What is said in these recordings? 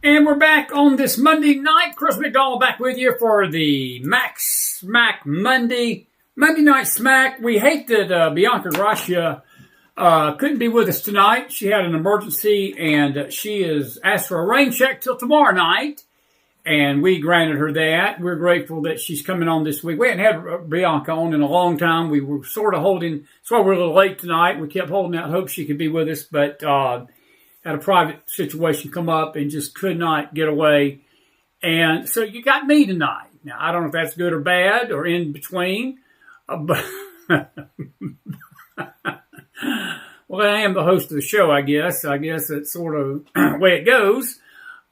And we're back on this Monday night. Chris McDonald back with you for the Mac Smack Monday Night Smack. We hate that Bianca Gracia couldn't be with us tonight. She had an emergency, and she is asked for a rain check till tomorrow night, and we granted her that. We're grateful that she's coming on this week. We hadn't had Bianca on in a long time. We were sort of holding, that's why we're a little late tonight. We kept holding out hope she could be with us, but had a private situation come up and just could not get away. And so you got me tonight. Now, I don't know if that's good or bad or in between, but well, I am the host of the show, I guess. I guess that's sort of the way it goes.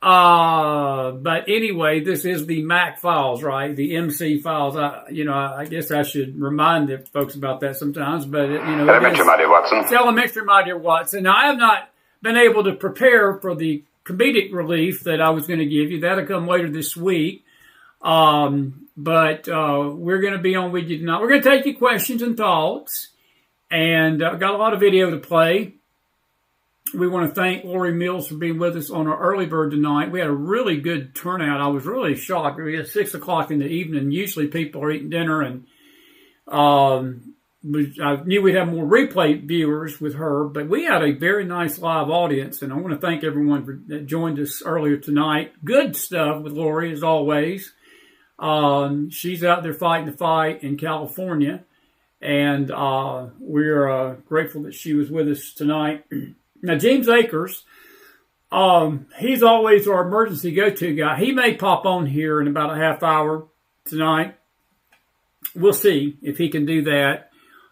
But anyway, this is the Mac files, right? The MC files. I guess I should remind the folks about that sometimes. But elementary, my dear Watson. It's elementary, my dear Watson. Now, I have not been able to prepare for the comedic relief that I was going to give you. That'll come later this week. But we're going to be on with you tonight. We're going to take your questions and thoughts. And I've got a lot of video to play. We want to thank Lori Mills for being with us on our early bird tonight. We had a really good turnout. I was really shocked. We had 6 o'clock in the evening. Usually people are eating dinner, and I knew we'd have more replay viewers with her, but we had a very nice live audience, and I want to thank everyone that joined us earlier tonight. Good stuff with Lori, as always. She's out there fighting the fight in California, and we're grateful that she was with us tonight. Now, James Akers, he's always our emergency go-to guy. He may pop on here in about a half hour tonight. We'll see if he can do that.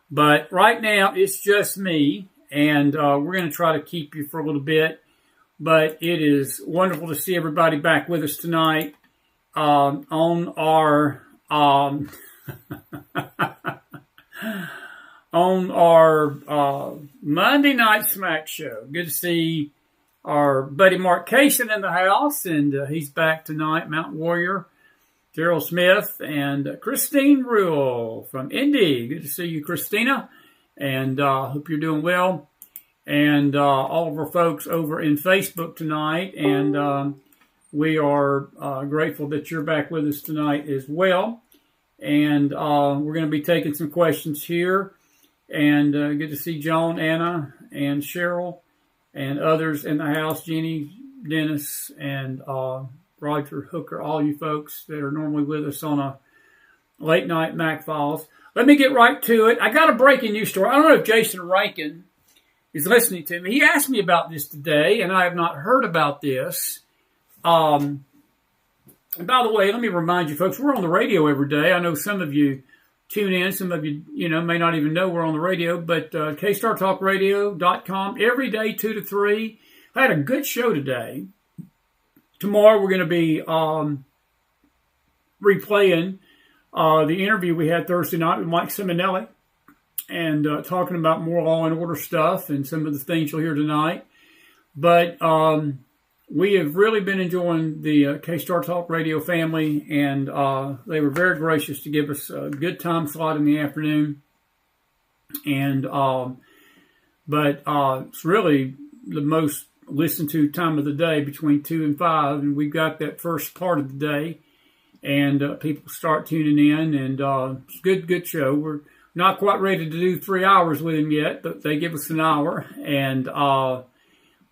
But right now, it's just me, and we're going to try to keep you for a little bit. But it is wonderful to see everybody back with us tonight on our on our Monday Night Smack show. Good to see our buddy Mark Cason in the house, and he's back tonight, Mountain Warrior. Daryl Smith and Christine Rule from Indy. Good to see you, Christina, and hope you're doing well. And all of our folks over in Facebook tonight, and we are grateful that you're back with us tonight as well. And we're going to be taking some questions here. And good to see John, Anna, and Cheryl, and others in the house, Jeannie, Dennis, and Roger Hooker, all you folks that are normally with us on a late night Mac Files. Let me get right to it. I got a breaking news story. I don't know if Jason Rankin is listening to me. He asked me about this today, and I have not heard about this. And by the way, let me remind you folks, we're on the radio every day. I know some of you tune in. Some of you, may not even know we're on the radio, but kstartalkradio.com every day, 2 to 3. I had a good show today. Tomorrow we're going to be replaying the interview we had Thursday night with Mike Simonelli, and talking about more law and order stuff and some of the things you'll hear tonight. But we have really been enjoying the K-Star Talk Radio family, and they were very gracious to give us a good time slot in the afternoon. And but it's really the most listened to time of the day between 2 and 5, and we've got that first part of the day, and people start tuning in, and it's a good show. We're not quite ready to do 3 hours with him yet, but they give us an hour, and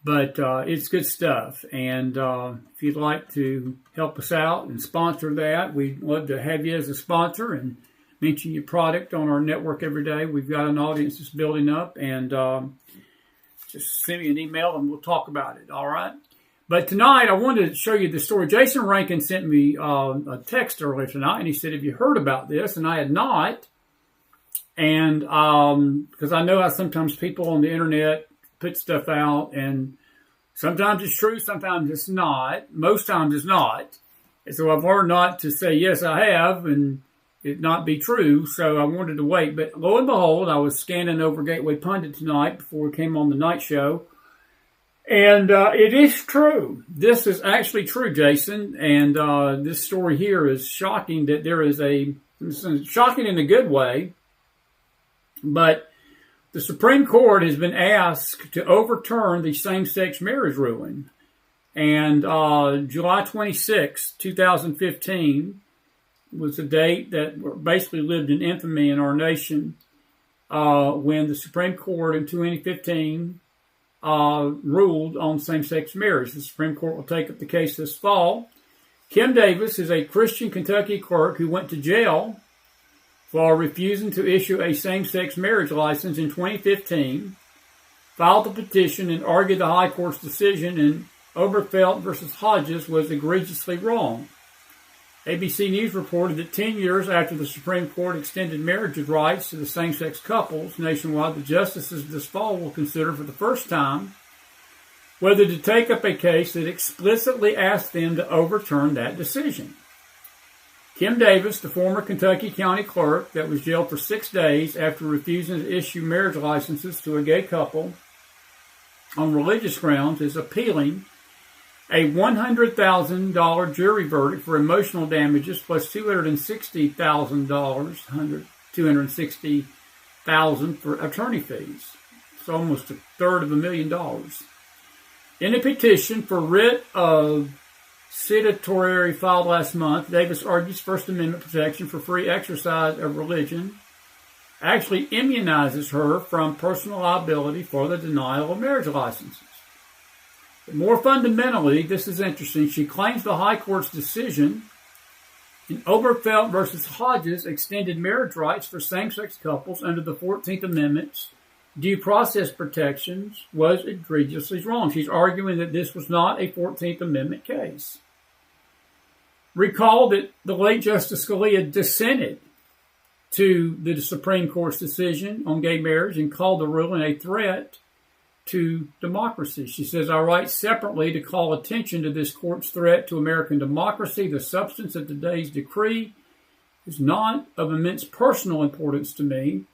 but it's good stuff. And if you'd like to help us out and sponsor that, we'd love to have you as a sponsor and mention your product on our network every day. We've got an audience that's building up, and just send me an email and we'll talk about it, all right? But tonight, I wanted to show you the story. Jason Rankin sent me a text earlier tonight, and he said, have you heard about this? And I had not. And because I know how sometimes people on the internet put stuff out, and sometimes it's true, sometimes it's not. Most times it's not. And so I've learned not to say, yes, I have, and it not be true. So I wanted to wait. But lo and behold, I was scanning over Gateway Pundit tonight before we came on the night show. And it is true. This is actually true, Jason. And this story here is shocking that there is shocking in a good way. But the Supreme Court has been asked to overturn the same-sex marriage ruling. And July 26, 2015 was a date that basically lived in infamy in our nation when the Supreme Court in 2015 ruled on same-sex marriage. The Supreme Court will take up the case this fall. Kim Davis is a Christian Kentucky clerk who went to jail for refusing to issue a same-sex marriage license in 2015, filed a petition and argued the High Court's decision in Oberfeld versus Hodges was egregiously wrong. ABC News reported that 10 years after the Supreme Court extended marriage rights to the same-sex couples nationwide, the justices this fall will consider for the first time whether to take up a case that explicitly asked them to overturn that decision. Kim Davis, the former Kentucky County clerk that was jailed for 6 days after refusing to issue marriage licenses to a gay couple, on religious grounds is appealing a $100,000 jury verdict for emotional damages plus $260,000, $260,000 for attorney fees. It's almost $250,000. In a petition for writ of certiorari filed last month, Davis argues First Amendment protection for free exercise of religion actually immunizes her from personal liability for the denial of marriage licenses. But more fundamentally, this is interesting, she claims the High Court's decision in Upheaval versus Hodges extended marriage rights for same-sex couples under the 14th Amendment's due process protections was egregiously wrong. She's arguing that this was not a 14th Amendment case. Recall that the late Justice Scalia dissented to the Supreme Court's decision on gay marriage and called the ruling a threat to democracy. She says, I write separately to call attention to this court's threat to American democracy. The substance of today's decree is not of immense personal importance to me.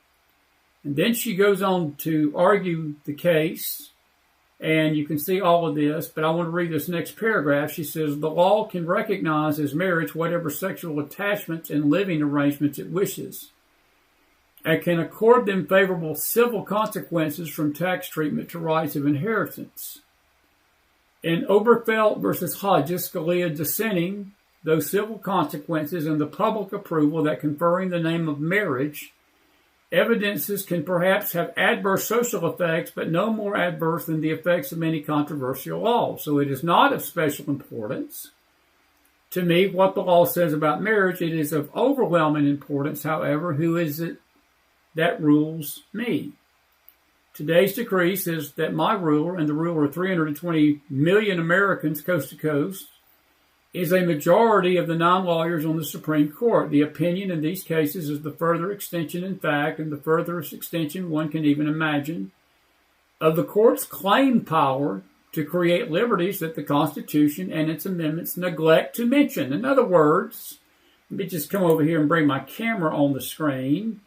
And then she goes on to argue the case, and you can see all of this, but I want to read this next paragraph. She says, the law can recognize as marriage whatever sexual attachments and living arrangements it wishes, and can accord them favorable civil consequences from tax treatment to rights of inheritance. In Upheaval versus Hodges, Scalia dissenting, those civil consequences and the public approval that conferring the name of marriage evidences can perhaps have adverse social effects, but no more adverse than the effects of many controversial laws. So it is not of special importance to me what the law says about marriage. It is of overwhelming importance, however, who is it that rules me. Today's decree says that my ruler and the ruler of 320 million Americans coast to coast is a majority of the non-lawyers on the Supreme Court. The opinion in these cases is the further extension in fact, and the furthest extension one can even imagine, of the court's claimed power to create liberties that the Constitution and its amendments neglect to mention. In other words, let me just come over here and bring my camera on the screen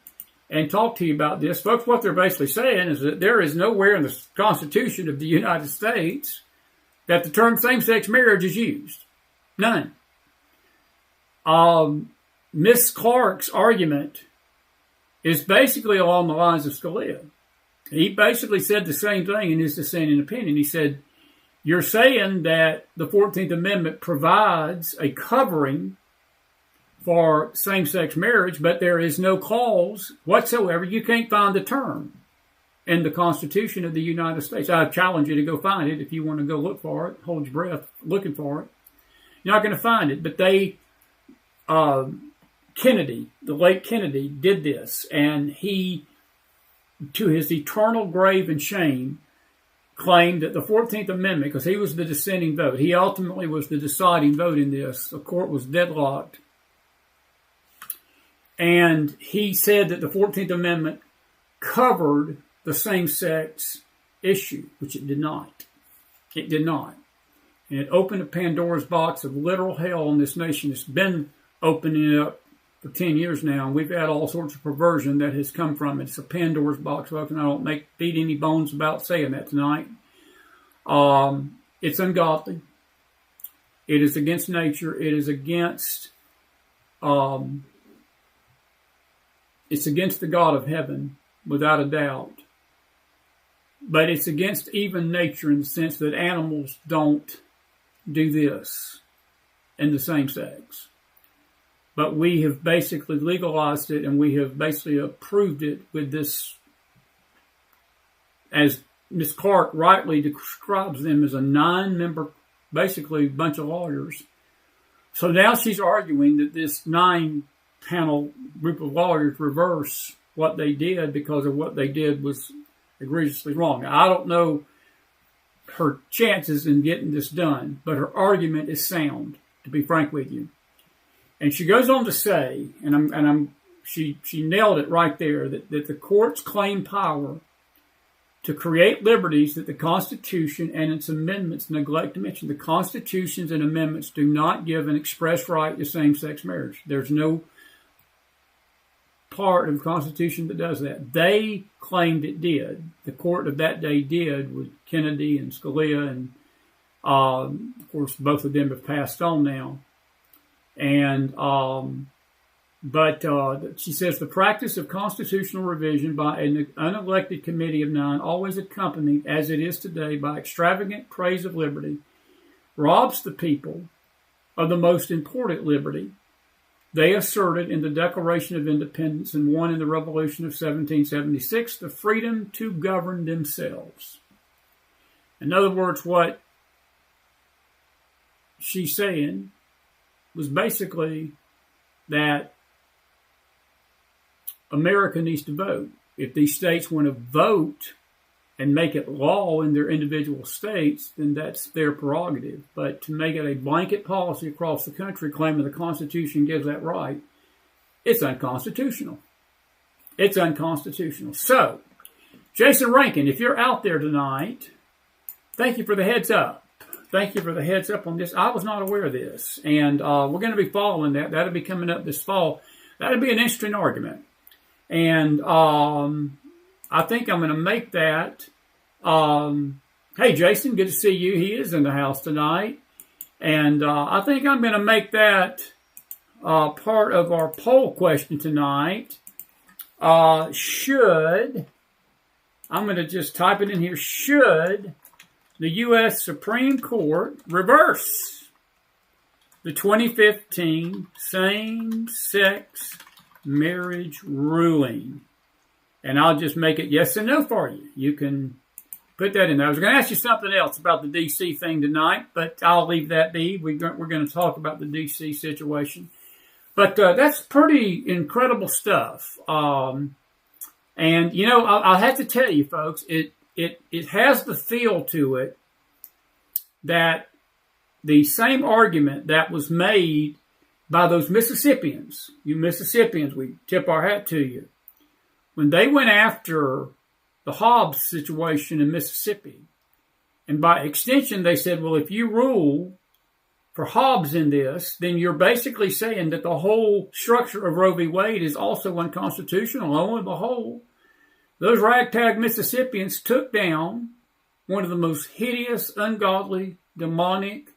and talk to you about this. Folks, what they're basically saying is that there is nowhere in the Constitution of the United States that the term same-sex marriage is used. None. Miss Clark's argument is basically along the lines of Scalia. He basically said the same thing in his dissenting opinion. He said, you're saying that the 14th Amendment provides a covering for same-sex marriage, but there is no clause whatsoever. You can't find the term in the Constitution of the United States. I challenge you to go find it if you want to go look for it. Hold your breath looking for it. You're not going to find it, but Kennedy, the late Kennedy, did this, and he, to his eternal grave and shame, claimed that the 14th Amendment, because he was the dissenting vote, he ultimately was the deciding vote in this. The court was deadlocked. And he said that the 14th Amendment covered the same-sex issue, which it did not. It did not. And it opened a Pandora's box of literal hell in this nation. It's been opening it up for 10 years now, and we've had all sorts of perversion that has come from it. It's a Pandora's box, folks, and I don't beat any bones about saying that tonight. It's ungodly. It is against nature. It is against it's against the God of heaven, without a doubt. But it's against even nature in the sense that animals don't do this in the same sex. But we have basically legalized it, and we have basically approved it with this, as Ms. Clark rightly describes them, as a 9-member, basically bunch of lawyers. So now she's arguing that this 9-panel group of lawyers reverse what they did because of what they did was egregiously wrong. Now, I don't know her chances in getting this done, but her argument is sound, to be frank with you. And she goes on to say, she nailed it right there, that the courts claim power to create liberties that the Constitution and its amendments neglect to mention. The Constitutions and amendments do not give an express right to same-sex marriage. There's no part of the Constitution that does that. They claimed it did. The court of that day did, with Kennedy and Scalia, and of course both of them have passed on now. And but she says the practice of constitutional revision by an unelected committee of 9, always accompanied, as it is today, by extravagant praise of liberty, robs the people of the most important liberty they asserted in the Declaration of Independence and won in the Revolution of 1776, the freedom to govern themselves. In other words, what she's saying was basically that America needs to vote. If these states want to vote and make it law in their individual states, then that's their prerogative. But to make it a blanket policy across the country, claiming the Constitution gives that right, it's unconstitutional. It's unconstitutional. So, Jason Rankin, if you're out there tonight, thank you for the heads up. Thank you for the heads up on this. I was not aware of this. And we're going to be following that. That'll be coming up this fall. That'll be an interesting argument. And I think I'm going to make that. Hey, Jason, good to see you. He is in the house tonight. And I think I'm going to make that part of our poll question tonight. I'm going to just type it in here. Should the U.S. Supreme Court reverse the 2015 same-sex marriage ruling? And I'll just make it yes and no for you. You can put that in there. I was going to ask you something else about the D.C. thing tonight, but I'll leave that be. We're going to talk about the D.C. situation. But that's pretty incredible stuff. And, you know, I'll have to tell you, folks, it has the feel to it that the same argument that was made by those Mississippians, you Mississippians, we tip our hat to you, when they went after the Hobbs situation in Mississippi, and by extension they said, well, if you rule for Hobbs in this, then you're basically saying that the whole structure of Roe v. Wade is also unconstitutional. Lo and behold, those ragtag Mississippians took down one of the most hideous, ungodly, demonic,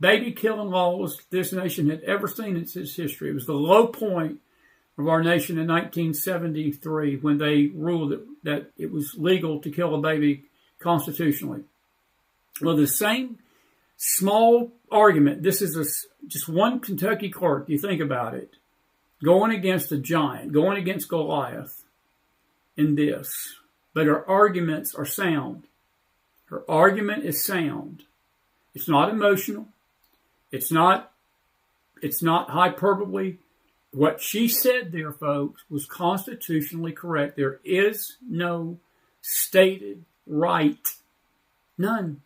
baby-killing laws this nation had ever seen in its history. It was the low point of our nation in 1973 when they ruled that it was legal to kill a baby constitutionally. Well, the same small argument, this is just one Kentucky clerk, you think about it, going against a giant, going against Goliath in this. But her arguments are sound. Her argument is sound. It's not emotional. It's not hyperbole. What she said there, folks, was constitutionally correct. There is no stated right, none,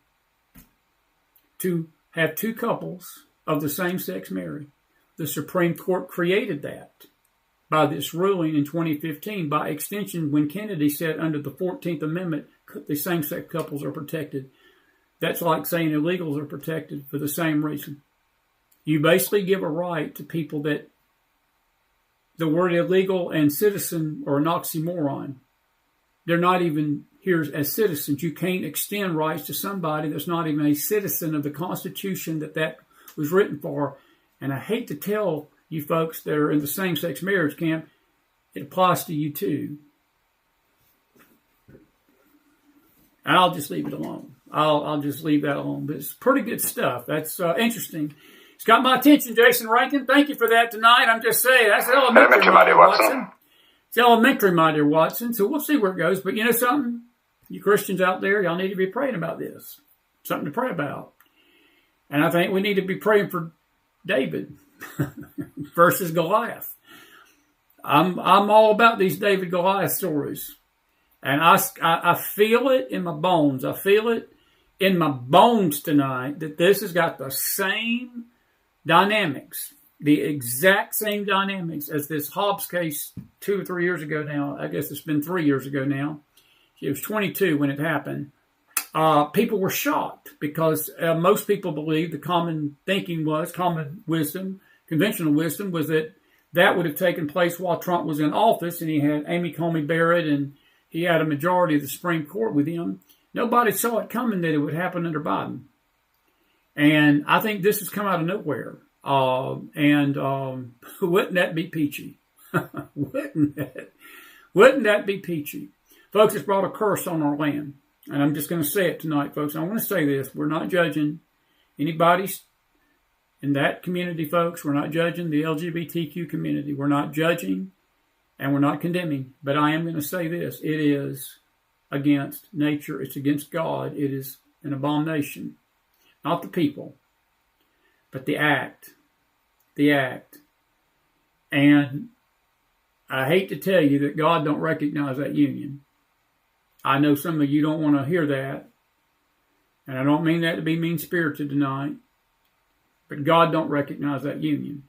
to have two couples of the same sex marry. The Supreme Court created that by this ruling in 2015. By extension, when Kennedy said under the 14th Amendment, the same-sex couples are protected. That's like saying illegals are protected for the same reason. You basically give a right to people that the word illegal and citizen are an oxymoron. They're not even here as citizens. You can't extend rights to somebody that's not even a citizen of the Constitution that was written for. And I hate to tell you folks that are in the same-sex marriage camp, it applies to you too. And I'll just leave it alone. I'll just leave that alone. But it's pretty good stuff. That's interesting. It's got my attention, Jason Rankin. Thank you for that tonight. I'm just saying, that's elementary, my dear Watson. It's elementary, my dear Watson. So we'll see where it goes. But you know something? You Christians out there, y'all need to be praying about this. Something to pray about. And I think we need to be praying for David versus Goliath. I'm all about these David Goliath stories. And I feel it in my bones. I feel it in my bones tonight that this has got the same dynamics, the exact same dynamics as this Hobbs case 2 or 3 years ago now. I guess it's been 3 years ago now. It was 22 when it happened. People were shocked because most people believe the common wisdom, conventional wisdom was that that would have taken place while Trump was in office, and he had Amy Coney Barrett, and he had a majority of the Supreme Court with him. Nobody saw it coming that it would happen under Biden. And I think this has come out of nowhere. Wouldn't that be peachy? Wouldn't that be peachy? Folks, it's brought a curse on our land. And I'm just going to say it tonight, folks. I want to say this. We're not judging anybody in that community, folks. We're not judging the LGBTQ community. We're not judging and we're not condemning. But I am going to say this. It is against nature. It's against God. It is an abomination. Not the people, but the act. The act. And I hate to tell you that God don't recognize that union. I know some of you don't want to hear that. And I don't mean that to be mean-spirited tonight. But God don't recognize that union.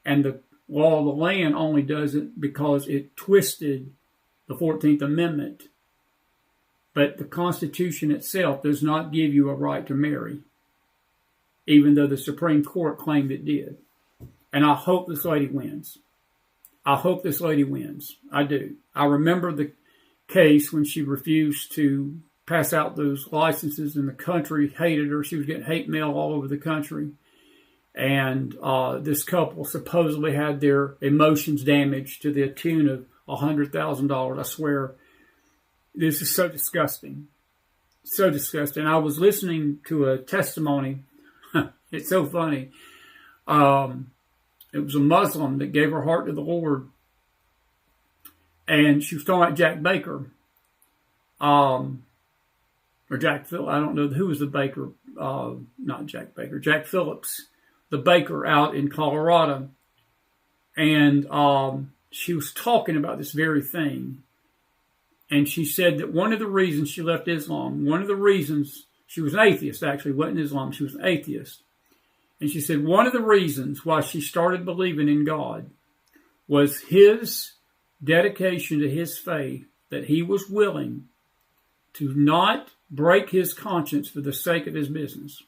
And the law of the land only does it because it twisted the 14th Amendment. But the Constitution itself does not give you a right to marry, even though the Supreme Court claimed it did. And I hope this lady wins. I hope this lady wins. I do. I remember the case when she refused to pass out those licenses and the country hated her. She was getting hate mail all over the country. And this couple supposedly had their emotions damaged to the tune of $100,000. I swear, this is so disgusting. So disgusting. I was listening to a testimony. It's so funny. It was a Muslim that gave her heart to the Lord. And she was talking about Jack Baker. Or Jack Phillips. I don't know who was the baker. Not Jack Baker. Jack Phillips, the baker out in Colorado. And she was talking about this very thing. And she said that one of the reasons she left Islam, one of the reasons, she was an atheist actually, wasn't Islam, she was an atheist. And she said one of the reasons why she started believing in God was his dedication to his faith, that he was willing to not break his conscience for the sake of his business.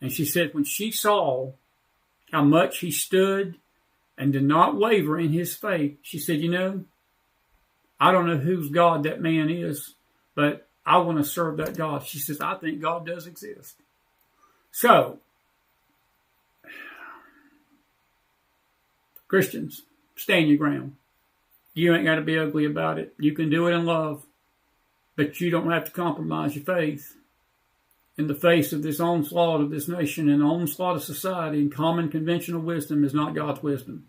And she said when she saw how much he stood and did not waver in his faith, she said, you know, I don't know whose God that man is, but I want to serve that God. She says, I think God does exist. So, Christians, stand your ground. You ain't got to be ugly about it. You can do it in love, but you don't have to compromise your faith in the face of this onslaught of this nation and onslaught of society, and common conventional wisdom is not God's wisdom.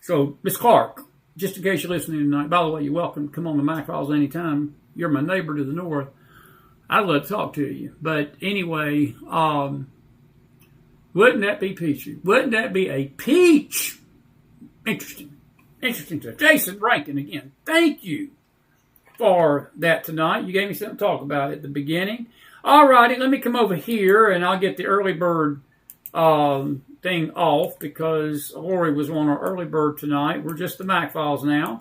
So, Miss Clark, just in case you're listening tonight, by the way, you're welcome. Come on to Mac Files anytime. You're my neighbor to the north. I'd love to talk to you. But anyway, wouldn't that be peachy? Wouldn't that be a peach? Interesting. Interesting stuff. Jason Rankin again. Thank you for that tonight. You gave me something to talk about at the beginning. All righty, let me come over here and I'll get the early bird thing off because Lori was on our early bird tonight. We're just the Mac Files now.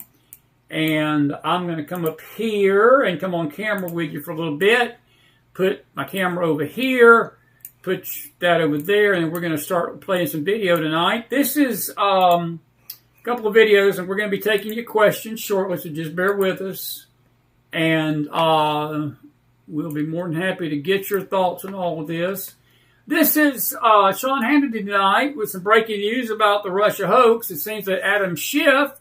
And I'm going to come up here and come on camera with you for a little bit. Put my camera over here. Put that over there. And we're going to start playing some video tonight. This is a couple of videos, and we're going to be taking your questions shortly, so just bear with us. And we'll be more than happy to get your thoughts on all of this. This is Sean Hannity tonight with some breaking news about the Russia hoax. It seems that Adam Schiff,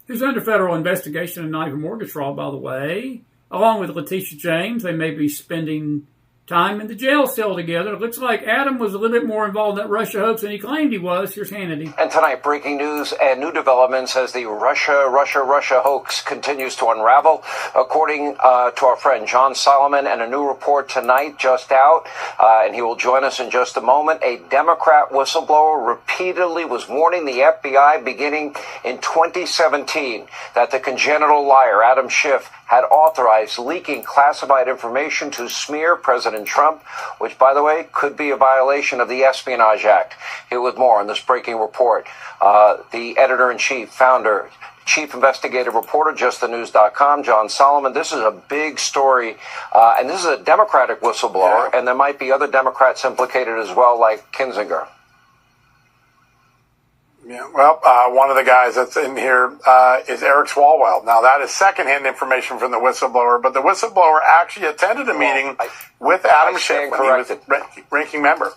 who's under federal investigation and not even mortgage fraud, by the way, along with Letitia James, they may be spending time in the jail cell together. It looks like Adam was a little bit more involved in that Russia hoax than he claimed he was. Here's Hannity. And tonight, breaking news and new developments as the Russia hoax continues to unravel. According to our friend John Solomon, and a new report tonight just out, and he will join us in just a moment, a Democrat whistleblower repeatedly was warning the FBI beginning in 2017 that the congenital liar Adam Schiff had authorized leaking classified information to smear President Trump, which, by the way, could be a violation of the Espionage Act. Here with more on this breaking report, the editor-in-chief, founder, chief investigative reporter, justthenews.com, John Solomon. This is a big story, and this is a Democratic whistleblower, and there might be other Democrats implicated as well, like Kinzinger. Yeah, well, one of the guys that's in here is Eric Swalwell. Now, that is secondhand information from the whistleblower, but the whistleblower actually attended a meeting with Adam Schiff when he was ranking member.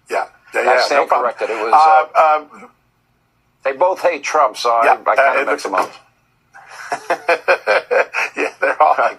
Yeah, no problem. Corrected. It was, they both hate Trump, so I kind of mix them up. Yeah,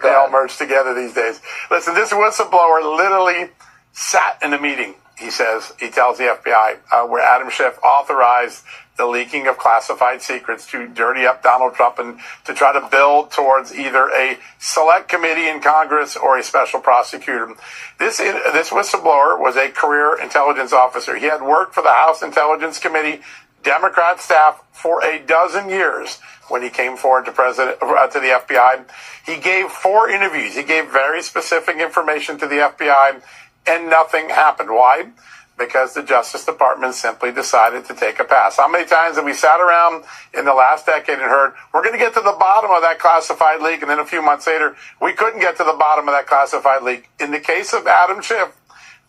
they all merge together these days. Listen, this whistleblower literally sat in a meeting, he tells the FBI, where Adam Schiff authorized the leaking of classified secrets to dirty up Donald Trump and to try to build towards either a select committee in Congress or a special prosecutor. This whistleblower was a career intelligence officer. He had worked for the House Intelligence Committee, Democrat staff for a dozen years when he came forward to the FBI. He gave 4 interviews. He gave very specific information to the FBI, and nothing happened. Why? Because the Justice Department simply decided to take a pass. How many times have we sat around in the last decade and heard, we're going to get to the bottom of that classified leak, and then a few months later, we couldn't get to the bottom of that classified leak. In the case of Adam Schiff,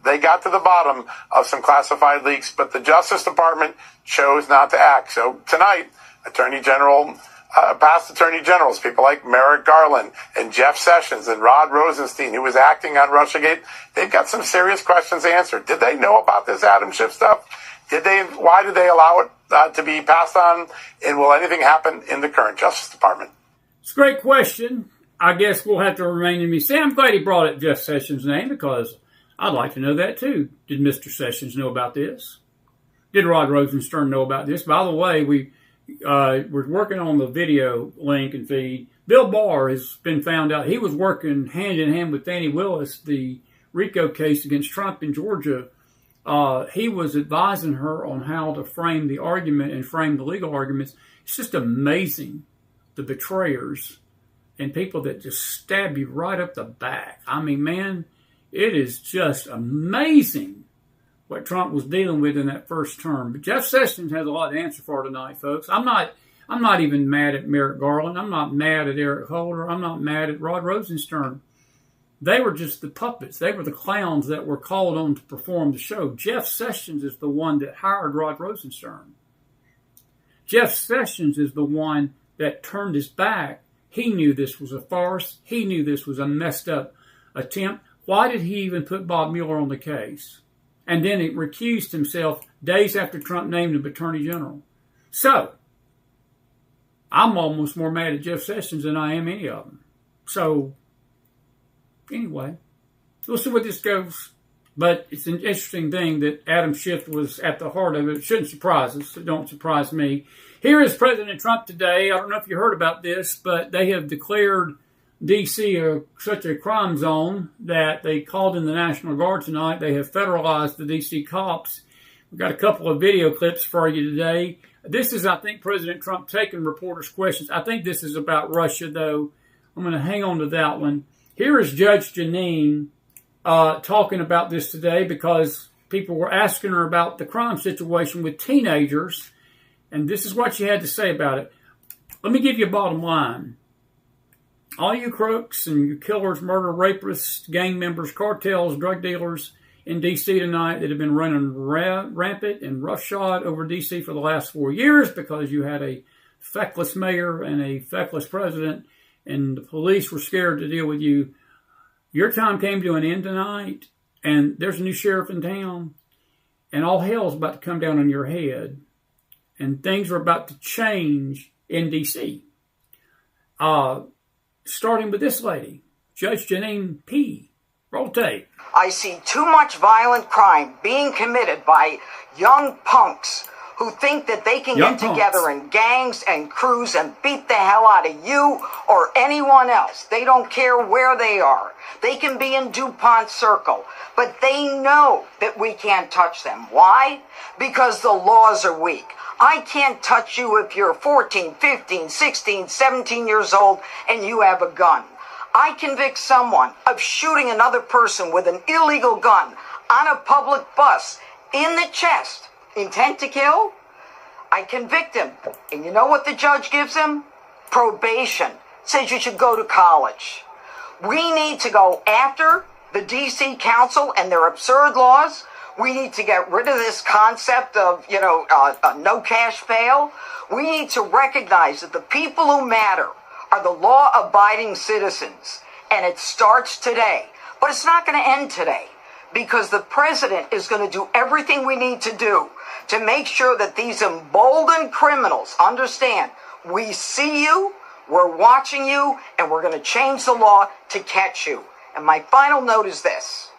they got to the bottom of some classified leaks, but the Justice Department chose not to act. So tonight, past Attorney Generals, people like Merrick Garland and Jeff Sessions and Rod Rosenstein, who was acting on Russiagate, they've got some serious questions answered. Did they know about this Adam Schiff stuff? Why did they allow it to be passed on? And will anything happen in the current Justice Department? It's a great question. I guess we'll have to remain in me. See, I'm glad he brought up Jeff Sessions' name because I'd like to know that too. Did Mr. Sessions know about this? Did Rod Rosenstern know about this? By the way, we're working on the video link and feed. Bill Barr has been found out. He was working hand in hand with Fani Willis, the RICO case against Trump in Georgia. He was advising her on how to frame the argument and frame the legal arguments. It's just amazing, the betrayers and people that just stab you right up the back. I mean, man, it is just amazing what Trump was dealing with in that first term. But Jeff Sessions has a lot to answer for tonight, folks. I'm not even mad at Merrick Garland. I'm not mad at Eric Holder. I'm not mad at Rod Rosenstern. They were just the puppets. They were the clowns that were called on to perform the show. Jeff Sessions is the one that hired Rod Rosenstern. Jeff Sessions is the one that turned his back. He knew this was a farce. He knew this was a messed up attempt. Why did he even put Bob Mueller on the case? And then he recused himself days after Trump named him Attorney General. So, I'm almost more mad at Jeff Sessions than I am any of them. So, anyway, we'll see where this goes. But it's an interesting thing that Adam Schiff was at the heart of it. It shouldn't surprise us. It don't surprise me. Here is President Trump today. I don't know if you heard about this, but they have declared D.C. Such a crime zone that they called in the National Guard tonight. They have federalized the D.C. cops. We've got a couple of video clips for you today. This is, I think, President Trump taking reporters' questions. I think this is about Russia, though. I'm going to hang on to that one. Here is Judge Janine talking about this today because people were asking her about the crime situation with teenagers, and this is what she had to say about it. Let me give you a bottom line. All you crooks and you killers, murder, rapists, gang members, cartels, drug dealers in D.C. tonight that have been running rampant and roughshod over D.C. for the last 4 years because you had a feckless mayor and a feckless president and the police were scared to deal with you. Your time came to an end tonight and there's a new sheriff in town and all hell's about to come down on your head and things are about to change in D.C. Starting with this lady, Judge Janine P. Roll tape. I see too much violent crime being committed by young punks who think that they can get together in gangs and crews and beat the hell out of you or anyone else. They don't care where they are. They can be in DuPont Circle, but they know that we can't touch them. Why? Because the laws are weak. I can't touch you if you're 14, 15, 16, 17 years old and you have a gun. I convict someone of shooting another person with an illegal gun on a public bus in the chest. Intent to kill? I convict him. And you know what the judge gives him? Probation. Says you should go to college. We need to go after the D.C. Council and their absurd laws. We need to get rid of this concept of, no cash bail. We need to recognize that the people who matter are the law-abiding citizens, and it starts today. But it's not going to end today, because the president is going to do everything we need to do to make sure that these emboldened criminals understand we see you, we're watching you, and we're going to change the law to catch you. And my final note is this.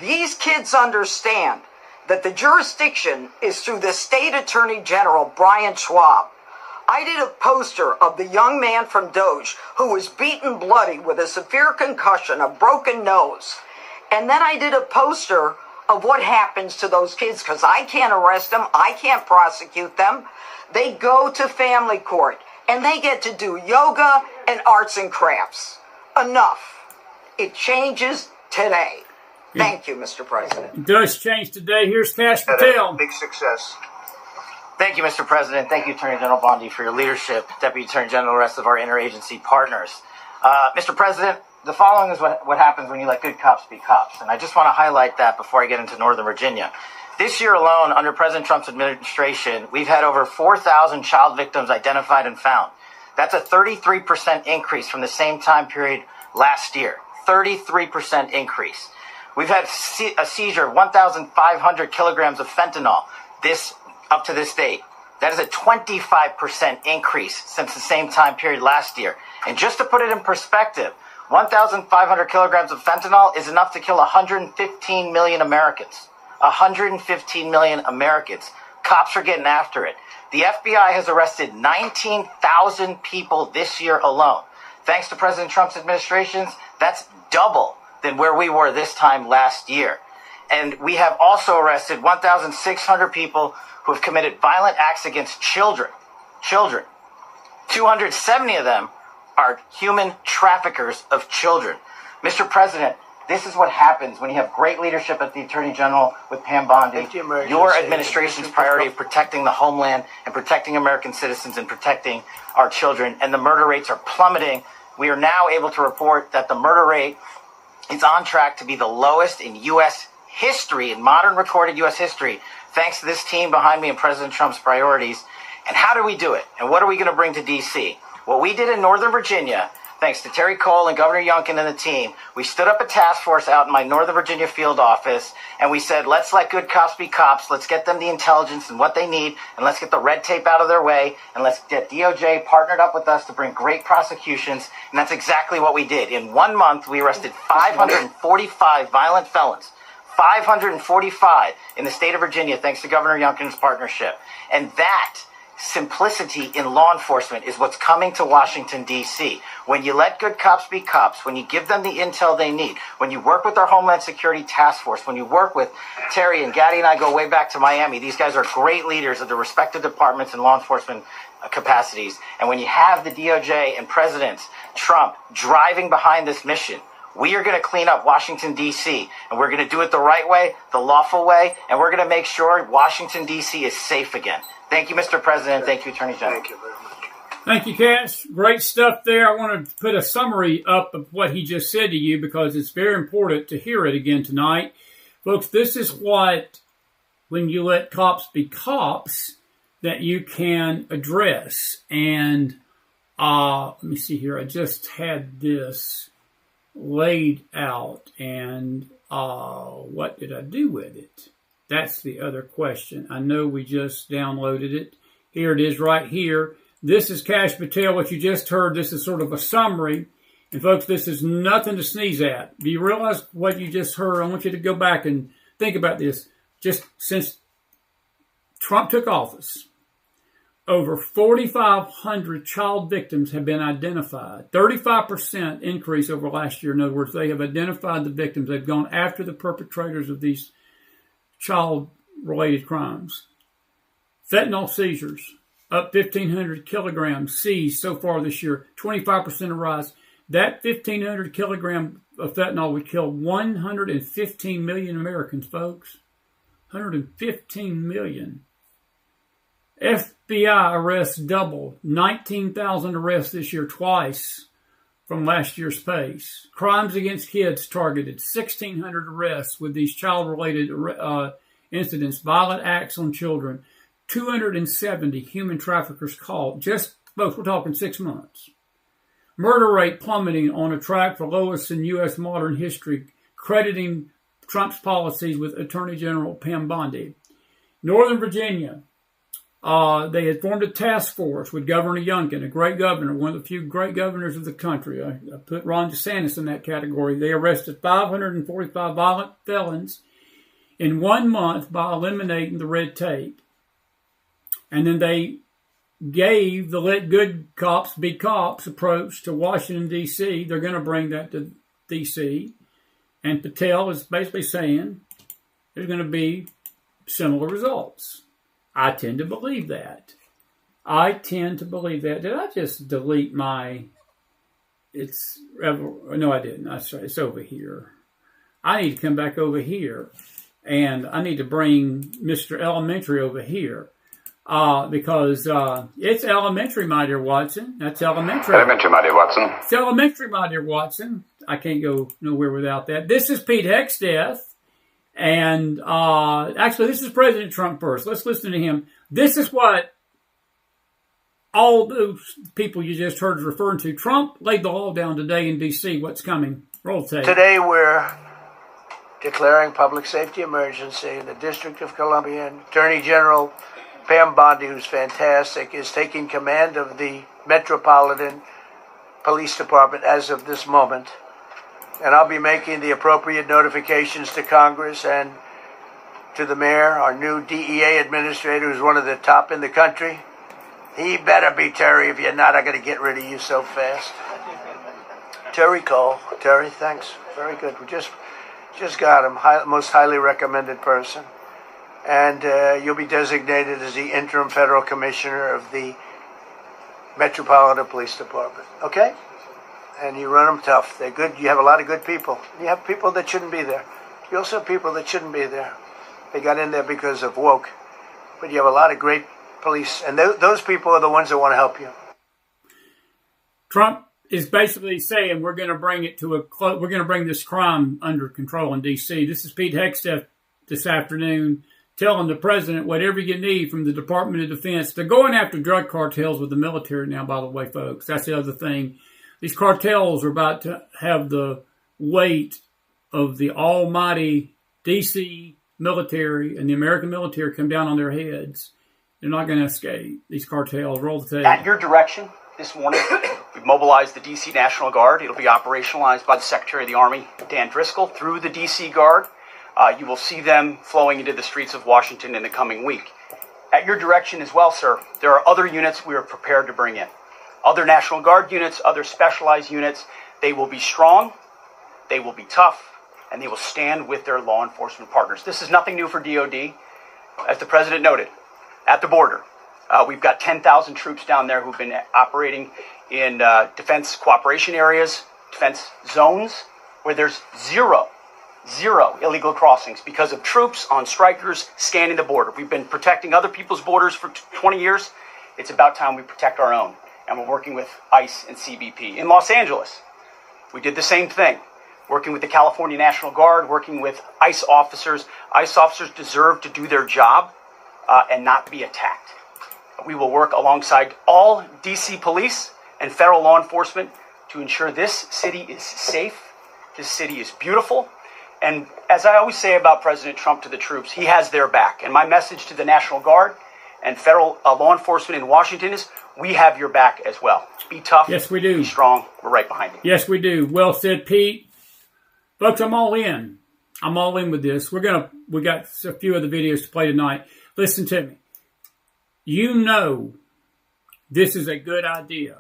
These kids understand that the jurisdiction is through the state attorney general, Brian Schwab. I did a poster of the young man from Doge who was beaten bloody with a severe concussion, a broken nose. And then I did a poster of what happens to those kids, because I can't arrest them, I can't prosecute them. They go to family court and they get to do yoga and arts and crafts. Enough. It changes today. Thank you, Mr. President. It does change today. Here's Cash Patel. Big success. Thank you, Mr. President. Thank you, Attorney General Bondi, for your leadership, Deputy Attorney General, the rest of our interagency partners. Mr. President, the following is what happens when you let good cops be cops. And I just want to highlight that before I get into Northern Virginia. This year alone, under President Trump's administration, we've had over 4,000 child victims identified and found. That's a 33% increase from the same time period last year. 33% increase. We've had a seizure of 1,500 kilograms of fentanyl up to this date. That is a 25% increase since the same time period last year. And just to put it in perspective, 1,500 kilograms of fentanyl is enough to kill 115 million Americans. 115 million Americans. Cops are getting after it. The FBI has arrested 19,000 people this year alone. Thanks to President Trump's administrations, that's double than where we were this time last year. And we have also arrested 1,600 people who have committed violent acts against children. 270 of them are human traffickers of children. Mr. President, this is what happens when you have great leadership at the Attorney General with Pam Bondi. Your administration's priority of protecting the homeland and protecting American citizens and protecting our children. And the murder rates are plummeting. We are now able to report that the murder rate is on track to be the lowest in U.S. history, in modern recorded U.S. history, thanks to this team behind me and President Trump's priorities. And how do we do it? And what are we going to bring to D.C.? What we did in Northern Virginia, thanks to Terry Cole and Governor Youngkin and the team, we stood up a task force out in my Northern Virginia field office, and we said, let's let good cops be cops. Let's get them the intelligence and what they need, and let's get the red tape out of their way, and let's get DOJ partnered up with us to bring great prosecutions. And that's exactly what we did. In 1 month, we arrested 545 violent felons. 545 in the state of Virginia, thanks to Governor Youngkin's partnership. And that simplicity in law enforcement is what's coming to Washington, D.C. When you let good cops be cops, when you give them the intel they need, when you work with our Homeland Security Task Force, when you work with Terry and Gaddy and I go way back to Miami, these guys are great leaders of the respective departments and law enforcement capacities. And when you have the DOJ and President Trump driving behind this mission, we are going to clean up Washington, D.C., and we're going to do it the right way, the lawful way, and we're going to make sure Washington, D.C. is safe again. Thank you, Mr. President. Thank you, Attorney General. Thank you very much. Thank you, Cash. Great stuff there. I want to put a summary up of what he just said to you because it's very important to hear it again tonight. Folks, this is what, when you let cops be cops, that you can address. And let me see here. I just had this laid out, and what did I do with it? That's the other question. I know we just downloaded it. Here it is right here. This is Cash Patel. What you just heard, this is sort of a summary. And folks, this is nothing to sneeze at. Do you realize what you just heard? I want you to go back and think about this. Just since Trump took office, over 4,500 child victims have been identified. 35% increase over last year. In other words, they have identified the victims. They've gone after the perpetrators of these child-related crimes. Fentanyl seizures, up 1,500 kilograms seized so far this year, 25% of rise. That 1,500 kilogram of fentanyl would kill 115 million Americans, folks. 115 million. FBI arrests doubled. 19,000 arrests this year, twice from last year's pace. Crimes against kids targeted 1,600 arrests with these child-related incidents, violent acts on children, 270 human traffickers caught. Just, folks, we're talking 6 months. Murder rate plummeting on a track for lowest in U.S. modern history, crediting Trump's policies with Attorney General Pam Bondi. Northern Virginia, they had formed a task force with Governor Youngkin, a great governor, one of the few great governors of the country. I put Ron DeSantis in that category. They arrested 545 violent felons in 1 month by eliminating the red tape. And then they gave the let good cops be cops approach to Washington, D.C. They're going to bring that to D.C. And Patel is basically saying there's going to be similar results. I tend to believe that. Did I just delete my... No, I didn't. It's over here. I need to come back over here. And I need to bring Mr. Elementary over here. Because it's elementary, my dear Watson. That's elementary. Elementary, my dear Watson. It's elementary, my dear Watson. I can't go nowhere without that. This is Pete Hegseth. And actually, this is President Trump first. Let's listen to him. This is what all those people you just heard referring to. Trump laid the law down today in D.C. What's coming? Roll tape. Today we're declaring public safety emergency in the District of Columbia. And Attorney General Pam Bondi, who's fantastic, is taking command of the Metropolitan Police Department as of this moment. And I'll be making the appropriate notifications to Congress and to the mayor, our new DEA administrator, who's one of the top in the country. He better be Terry. If you're not, I'm going to get rid of you so fast. Terry Cole. Terry, thanks. Very good. We just got him. Most highly recommended person. And you'll be designated as the interim federal commissioner of the Metropolitan Police Department. Okay? And you run them tough. They're good. You have a lot of good people. You have people that shouldn't be there. You also have people that shouldn't be there. They got in there because of woke. But you have a lot of great police. And those people are the ones that want to help you. Trump is basically saying we're going to bring it to we're going to bring this crime under control in D.C. This is Pete Hegseth this afternoon telling the president whatever you need from the Department of Defense. They're going after drug cartels with the military now, by the way, folks. That's the other thing. These cartels are about to have the weight of the almighty D.C. military and the American military come down on their heads. They're not going to escape. These cartels. Roll the tape. At your direction this morning, we've mobilized the D.C. National Guard. It'll be operationalized by the Secretary of the Army, Dan Driscoll, through the D.C. Guard. You will see them flowing into the streets of Washington in the coming week. At your direction as well, sir, there are other units we are prepared to bring in. Other National Guard units, other specialized units. They will be strong, they will be tough, and they will stand with their law enforcement partners. This is nothing new for DOD. As the president noted, at the border, we've got 10,000 troops down there who've been operating in defense cooperation areas, defense zones, where there's zero illegal crossings because of troops on strikers scanning the border. We've been protecting other people's borders for 20 years. It's about time we protect our own. And we're working with ICE and CBP. In Los Angeles, we did the same thing, working with the California National Guard, working with ICE officers. ICE officers deserve to do their job and not be attacked. We will work alongside all D.C. police and federal law enforcement to ensure this city is safe, this city is beautiful. And as I always say about President Trump to the troops, he has their back. And my message to the National Guard and federal law enforcement in Washington is, we have your back as well. Be tough. Yes, we do. Be strong. We're right behind you. Yes, we do. Well said, Pete. Folks, I'm all in. I'm all in with this. We got a few of the videos to play tonight. Listen to me. You know this is a good idea.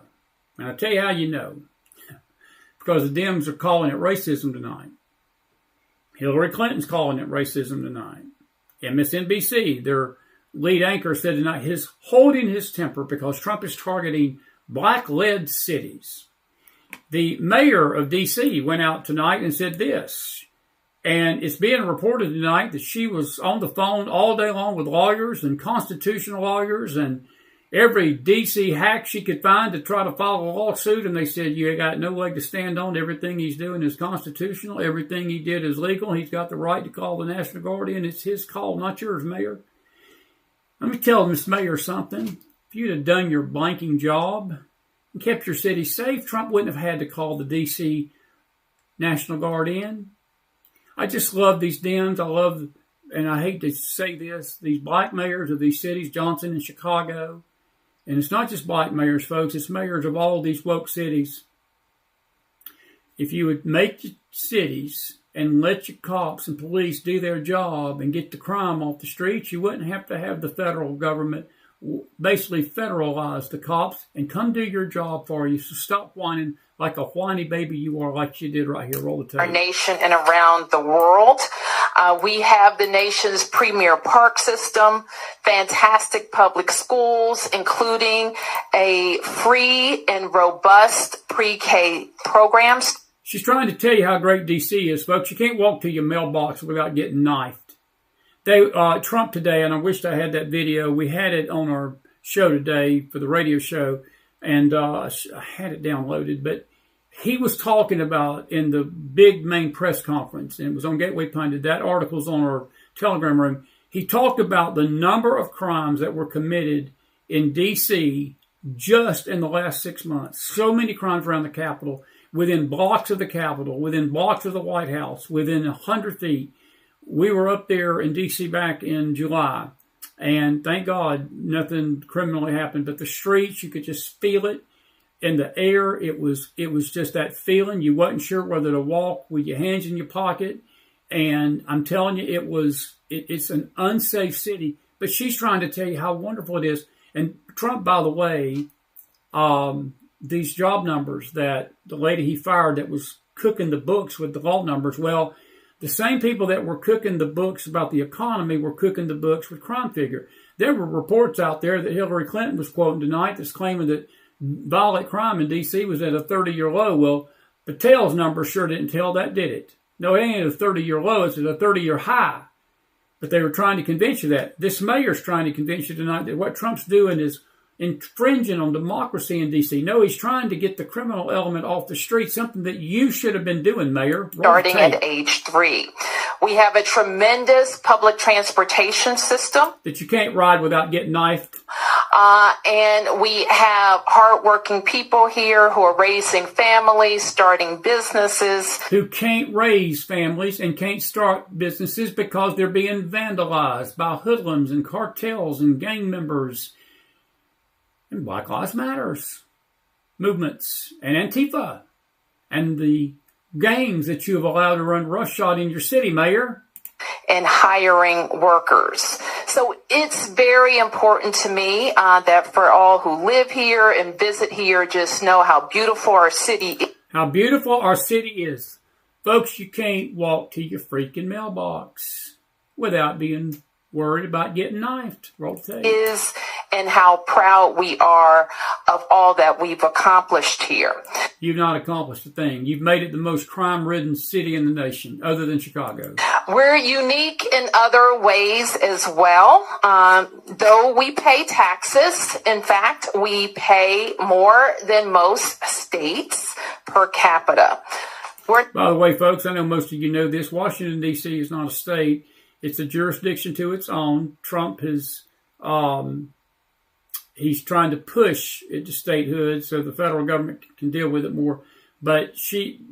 And I'll tell you how you know. Because the Dems are calling it racism tonight. Hillary Clinton's calling it racism tonight. MSNBC, their lead anchor, said tonight he's holding his temper because Trump is targeting black-led cities. The mayor of D.C. went out tonight and said this, and it's being reported tonight that she was on the phone all day long with lawyers and constitutional lawyers and every D.C. hack she could find to try to file a lawsuit, and they said, you got no leg to stand on. Everything he's doing is constitutional. Everything he did is legal. He's got the right to call the National Guard in. It's his call, not yours, Mayor. Let me tell Miss Mayor something. If you'd have done your blanking job and kept your city safe, Trump wouldn't have had to call the D.C. National Guard in. I just love these Dems. I love, and I hate to say this, these black mayors of these cities, Johnson and Chicago. And it's not just black mayors, folks. It's mayors of all these woke cities. If you would make your cities and let your cops and police do their job and get the crime off the streets, you wouldn't have to have the federal government basically federalize the cops and come do your job for you. So stop whining like a whiny baby you are, like you did right here. Roll the tape. Our nation and around the world. We have the nation's premier park system, fantastic public schools, including a free and robust pre-K programs. She's trying to tell you how great D.C. is, folks. You can't walk to your mailbox without getting knifed. Trump today, and I wished I had that video. We had it on our show today for the radio show, and I had it downloaded. But he was talking about in the big main press conference, and it was on Gateway Pundit. That article's on our Telegram room. He talked about the number of crimes that were committed in D.C. just in the last 6 months. So many crimes around the Capitol, within blocks of the Capitol, within blocks of the White House, within 100 feet. We were up there in D.C. back in July, and thank God nothing criminally happened. But the streets, you could just feel it in the air. It was just that feeling. You wasn't sure whether to walk with your hands in your pocket. And I'm telling you, it's an unsafe city. But she's trying to tell you how wonderful it is. And Trump, by the way, these job numbers that the lady he fired that was cooking the books with the law numbers, well, the same people that were cooking the books about the economy were cooking the books with crime figure. There were reports out there that Hillary Clinton was quoting tonight that's claiming that violent crime in D.C. was at a 30-year low. Well, Patel's number sure didn't tell that, did it? No, it ain't a 30-year low. It's at a 30-year high. But they were trying to convince you that. This mayor's trying to convince you tonight that what Trump's doing is infringing on democracy in D.C. No, he's trying to get the criminal element off the street, something that you should have been doing, Mayor. Starting at age 3. We have a tremendous public transportation system. That you can't ride without getting knifed. And we have hardworking people here who are raising families, starting businesses. Who can't raise families and can't start businesses because they're being vandalized by hoodlums and cartels and gang members. And Black Lives Matters movements and Antifa and the gangs that you have allowed to run roughshod in your city, Mayor. And hiring workers. So it's very important to me that for all who live here and visit here, just know how beautiful our city is. How beautiful our city is. Folks, you can't walk to your freaking mailbox without being worried about getting knifed. Roll tape. And how proud we are of all that we've accomplished here. You've not accomplished a thing. You've made it the most crime-ridden city in the nation, other than Chicago. We're unique in other ways as well. Though we pay taxes, in fact, we pay more than most states per capita. By the way, folks, I know most of you know this. Washington, D.C. is not a state. It's a jurisdiction to its own. Trump has... he's trying to push it to statehood so the federal government can deal with it more. But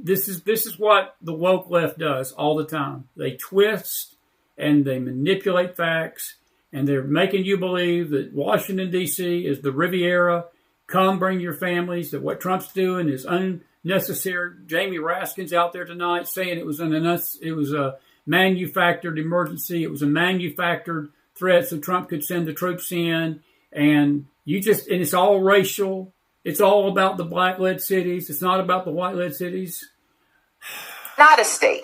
this is what the woke left does all the time. They twist and they manipulate facts, and they're making you believe that Washington, D.C. is the Riviera. Come bring your families, that what Trump's doing is unnecessary. Jamie Raskin's out there tonight saying it was a manufactured emergency. It was a manufactured threat so Trump could send the troops in. And it's all racial. It's all about the black-led cities. It's not about the white-led cities. Not a state.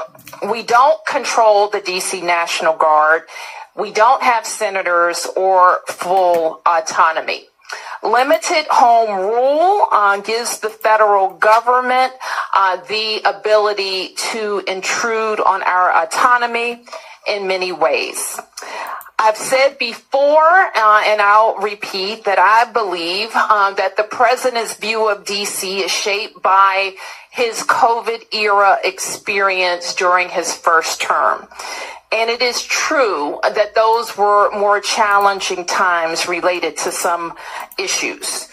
We don't control the D.C. National Guard. We don't have senators or full autonomy. Limited home rule gives the federal government the ability to intrude on our autonomy in many ways. I've said before, and I'll repeat, that I believe that the president's view of D.C. is shaped by his COVID-era experience during his first term. And it is true that those were more challenging times related to some issues.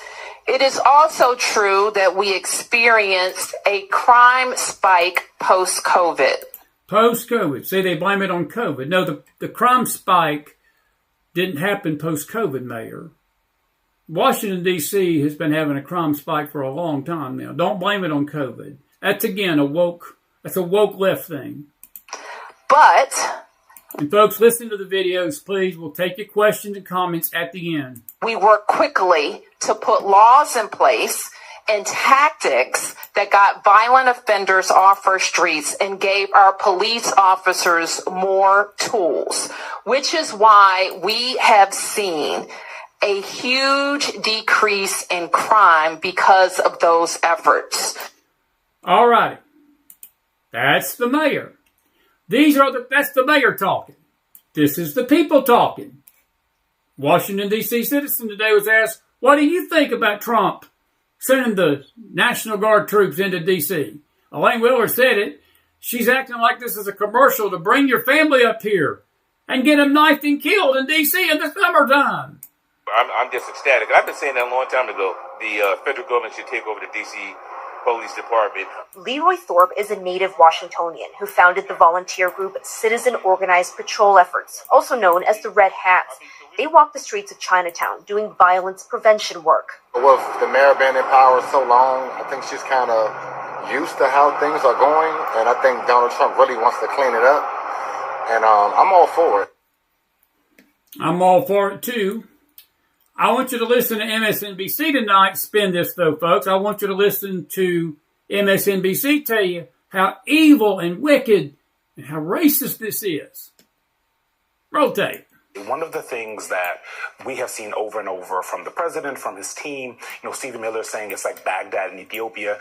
It is also true that we experienced a crime spike post-COVID. Post-COVID. See, they blame it on COVID. No, the crime spike didn't happen post-COVID, Mayor. Washington, D.C. has been having a crime spike for a long time now. Don't blame it on COVID. That's, again, that's a woke left thing. But... And folks, listen to the videos, please. We'll take your questions and comments at the end. We work quickly to put laws in place and tactics that got violent offenders off our streets and gave our police officers more tools, which is why we have seen a huge decrease in crime because of those efforts. All right. That's the mayor. That's the mayor talking. This is the people talking. Washington, D.C. citizen today was asked, what do you think about Trump sending the National Guard troops into D.C.? Elaine Wheeler said it. She's acting like this is a commercial to bring your family up here and get them knifed and killed in D.C. in the summertime. I'm just ecstatic. I've been saying that a long time ago. The federal government should take over the D.C. Police Department. Leroy Thorpe is a native Washingtonian who founded the volunteer group Citizen Organized Patrol Efforts, also known as the Red Hats. They walk the streets of Chinatown doing violence prevention work. With the mayor being in power so long, I think she's kind of used to how things are going, and I think Donald Trump really wants to clean it up, and I'm all for it. I'm all for it, too. I want you to listen to MSNBC tonight. Spin this, though, folks. I want you to listen to MSNBC tell you how evil and wicked and how racist this is. Roll tape. One of the things that we have seen over and over from the president, from his team, Stephen Miller saying it's like Baghdad in Ethiopia.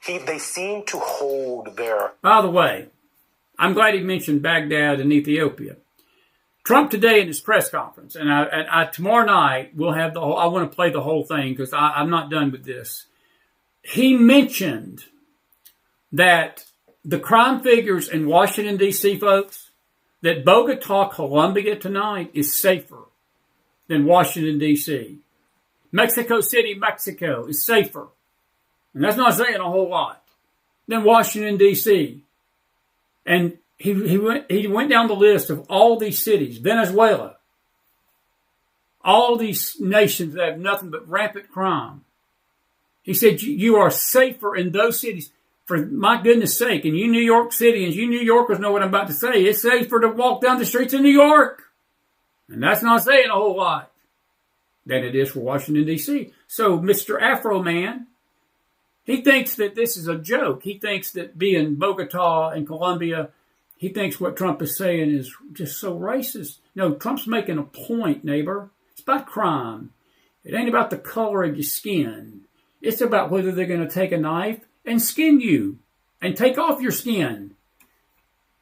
They seem to hold their... By the way, I'm glad he mentioned Baghdad and Ethiopia. Trump today in his press conference, and I tomorrow night we'll have I want to play the whole thing because I'm not done with this. He mentioned that the crime figures in Washington, D.C., folks, that Bogota, Colombia tonight is safer than Washington, D.C. Mexico City, Mexico is safer, and that's not saying a whole lot, than Washington, D.C. And he went down the list of all these cities, Venezuela, all these nations that have nothing but rampant crime. He said, you are safer in those cities. For my goodness sake, and you New York Cityans, you New Yorkers know what I'm about to say. It's safer to walk down the streets of New York. And that's not saying a whole lot than it is for Washington, D.C. So Mr. Afro Man, he thinks that this is a joke. He thinks that being Bogota and Colombia, he thinks what Trump is saying is just so racist. No, Trump's making a point, neighbor. It's about crime. It ain't about the color of your skin. It's about whether they're going to take a knife and skin you and take off your skin.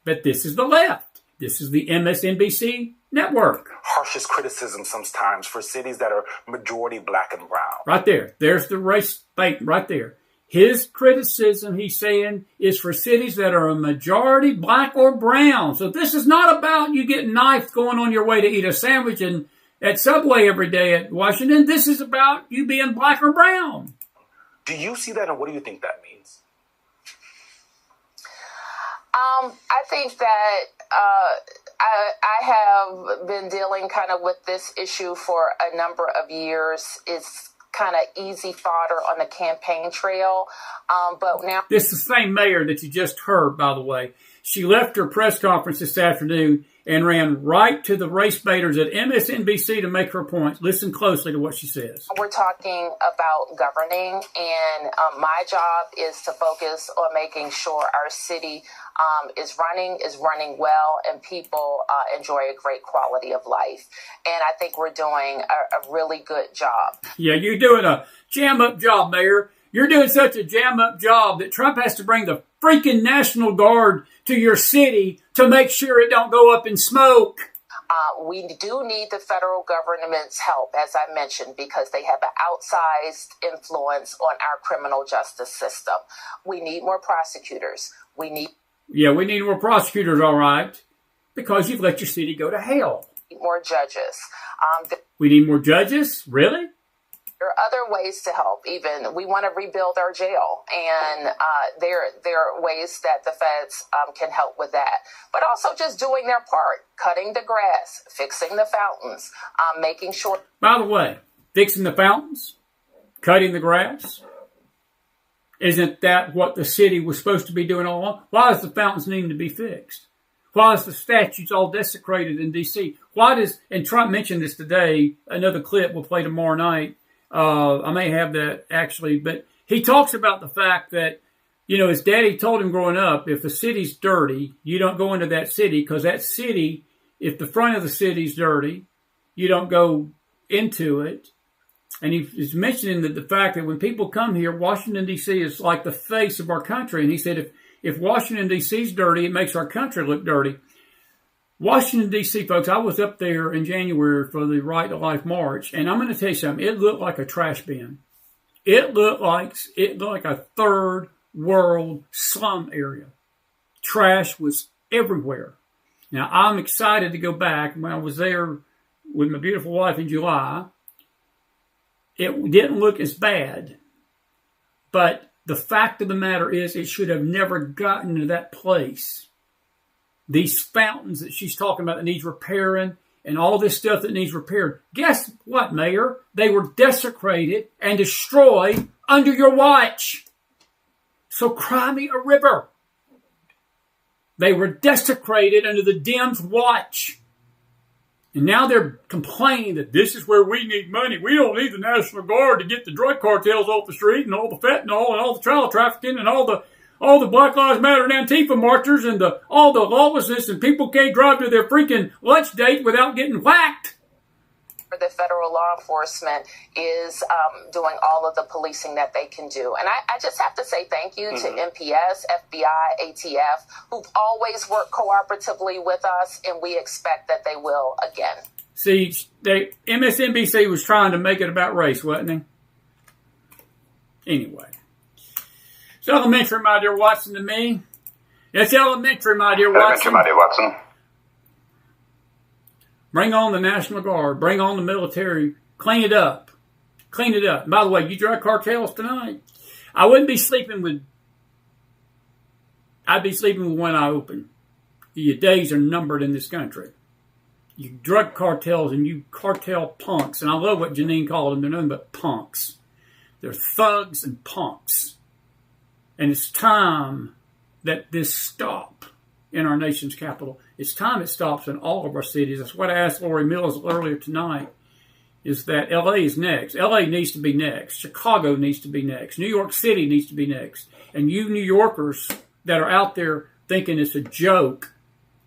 But this is the left. This is the MSNBC network. Harshest criticism sometimes for cities that are majority black and brown. Right there. There's the race bait right there. His criticism, he's saying, is for cities that are a majority black or brown. So this is not about you getting knifed going on your way to eat a sandwich at Subway every day at Washington. This is about you being black or brown. Do you see that, and what do you think that means? I think that I have been dealing kind of with this issue for a number of years. It's kind of easy fodder on the campaign trail. But now... This is the same mayor that you just heard, by the way. She left her press conference this afternoon and ran right to the race baiters at MSNBC to make her point. Listen closely to what she says. We're talking about governing, and my job is to focus on making sure our city is running well, and people enjoy a great quality of life. And I think we're doing a really good job. Yeah, you're doing a jam-up job, Mayor. You're doing such a jam-up job that Trump has to bring the freaking National Guard to your city to make sure it don't go up in smoke. We do need the federal government's help, as I mentioned, because they have an outsized influence on our criminal justice system. We need more prosecutors. We need more prosecutors, all right, because you've let your city go to hell. More judges. We need more judges? Really? There are other ways to help. Even we want to rebuild our jail, and there are ways that the feds can help with that. But also just doing their part, cutting the grass, fixing the fountains, making sure. By the way, fixing the fountains, cutting the grass, isn't that what the city was supposed to be doing all along? Why does the fountains need to be fixed? Why is the statues all desecrated in D.C.? Why does, and Trump mentioned this today, another clip we'll play tomorrow night. I may have that actually, but he talks about the fact that, you know, his daddy told him growing up, if the city's dirty, you don't go into that city, because that city, if the front of the city's dirty, you don't go into it. And he's mentioning that the fact that when people come here, Washington, D.C. is like the face of our country. And he said, if Washington, D.C. is dirty, it makes our country look dirty. Washington, D.C., folks, I was up there in January for the Right to Life March, and I'm going to tell you something. It looked like a trash bin. It looked like a third world slum area. Trash was everywhere. Now, I'm excited to go back. When I was there with my beautiful wife in July, it didn't look as bad. But the fact of the matter is, it should have never gotten to that place. These fountains that she's talking about that needs repairing and all this stuff that needs repaired. Guess what, Mayor? They were desecrated and destroyed under your watch. So cry me a river. They were desecrated under the Dems' watch. And now they're complaining that this is where we need money. We don't need the National Guard to get the drug cartels off the street and all the fentanyl and all the child trafficking and all the Black Lives Matter and Antifa marchers and all the lawlessness, and people can't drive to their freaking lunch date without getting whacked. The federal law enforcement is doing all of the policing that they can do. And I just have to say thank you to MPS, FBI, ATF, who've always worked cooperatively with us, and we expect that they will again. See, MSNBC was trying to make it about race, wasn't he? Anyway. It's elementary, my dear Watson, to me. It's elementary, my dear Watson. Elementary, my dear Watson. Bring on the National Guard. Bring on the military. Clean it up. Clean it up. And by the way, you drug cartels tonight, I'd be sleeping with one eye open. Your days are numbered in this country. You drug cartels and you cartel punks. And I love what Janine called them. They're nothing but punks. They're thugs and punks. And it's time that this stop in our nation's capital. It's time it stops in all of our cities. That's what I asked Lori Mills earlier tonight, is that L.A. is next. L.A. needs to be next. Chicago needs to be next. New York City needs to be next. And you New Yorkers that are out there thinking it's a joke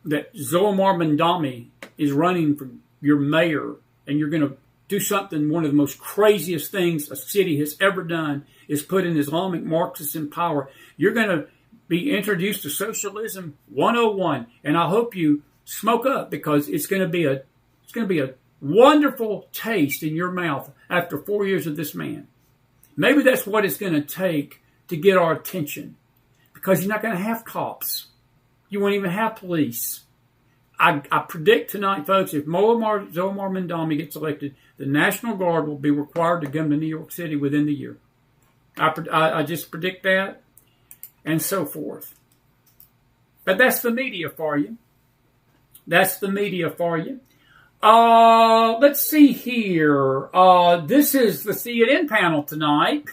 that Zohar Mandami is running for your mayor and you're going to do something, one of the most craziest things a city has ever done is put an Islamic Marxist in power. You're going to be introduced to Socialism 101, and I hope you smoke up, because it's going to be a wonderful taste in your mouth after 4 years of this man. Maybe that's what it's going to take to get our attention, because you're not going to have cops. You won't even have police. I predict tonight, folks, if Zohar Mandami gets elected, the National Guard will be required to come to New York City within the year. I just predict that, and so forth. But that's the media for you. That's the media for you. Let's see here. This is the CNN panel tonight.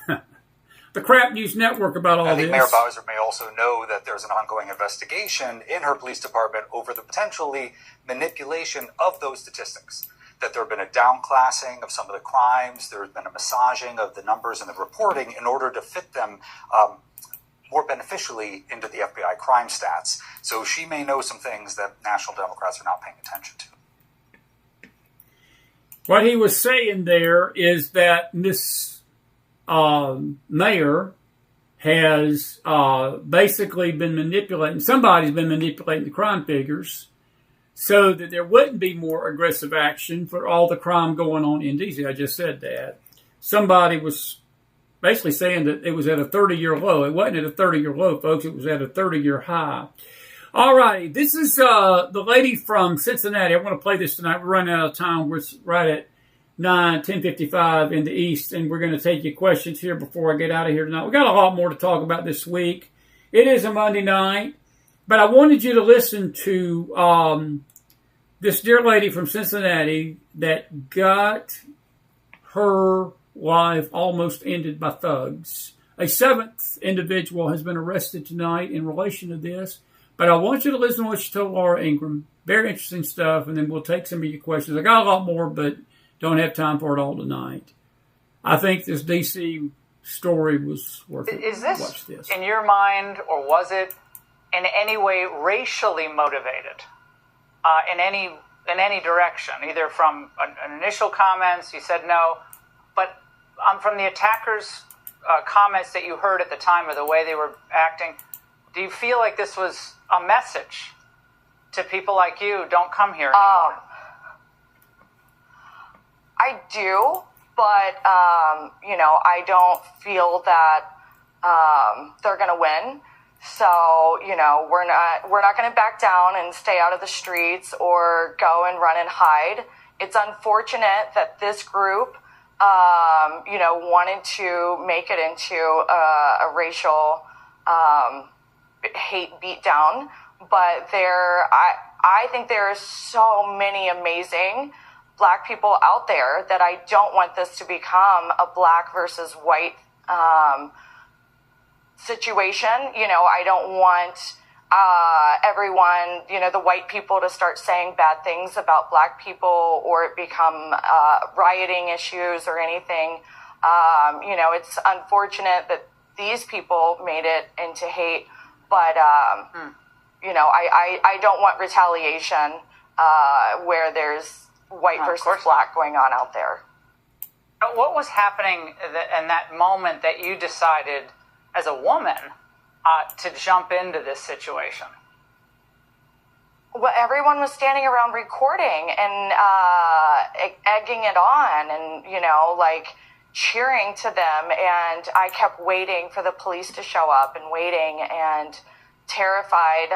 The Crap News Network about all this. I think Mayor Bowser may also know that there's an ongoing investigation in her police department over the potentially manipulation of those statistics. That there have been a downclassing of some of the crimes, there has been a massaging of the numbers and the reporting in order to fit them more beneficially into the FBI crime stats. So she may know some things that National Democrats are not paying attention to. What he was saying there is that this mayor has basically been manipulating, somebody's been manipulating the crime figures so that there wouldn't be more aggressive action for all the crime going on in D.C. I just said that. Somebody was basically saying that it was at a 30-year low. It wasn't at a 30-year low, folks. It was at a 30-year high. All right. This is the lady from Cincinnati. I want to play this tonight. We're running out of time. We're right at 10:55 in the East, and we're going to take your questions here before I get out of here tonight. We got a lot more to talk about this week. It is a Monday night, but I wanted you to listen to this dear lady from Cincinnati that got her life almost ended by thugs. A seventh individual has been arrested tonight in relation to this, but I want you to listen to what she told Laura Ingraham. Very interesting stuff, and then we'll take some of your questions. I got a lot more, but don't have time for it all tonight. I think this D.C. story was worth it. Is this, watch this, in your mind, or was it in any way racially motivated? In any direction, either from initial comments, you said no, but from the attackers' comments that you heard at the time or the way they were acting, do you feel like this was a message to people like you? Don't come here anymore. I do, but I don't feel that they're going to win. So, we're not going to back down and stay out of the streets or go and run and hide. It's unfortunate that this group, wanted to make it into a racial hate beatdown. But I think there are so many amazing Black people out there that I don't want this to become a Black versus white situation. I don't want everyone, the white people to start saying bad things about Black people or it become rioting issues or anything. It's unfortunate that these people made it into hate, but, I don't want retaliation where there's white versus Black going on out there. What was happening in that moment that you decided as a woman to jump into this situation? Well, everyone was standing around recording and egging it on and, cheering to them. And I kept waiting for the police to show up and waiting and terrified,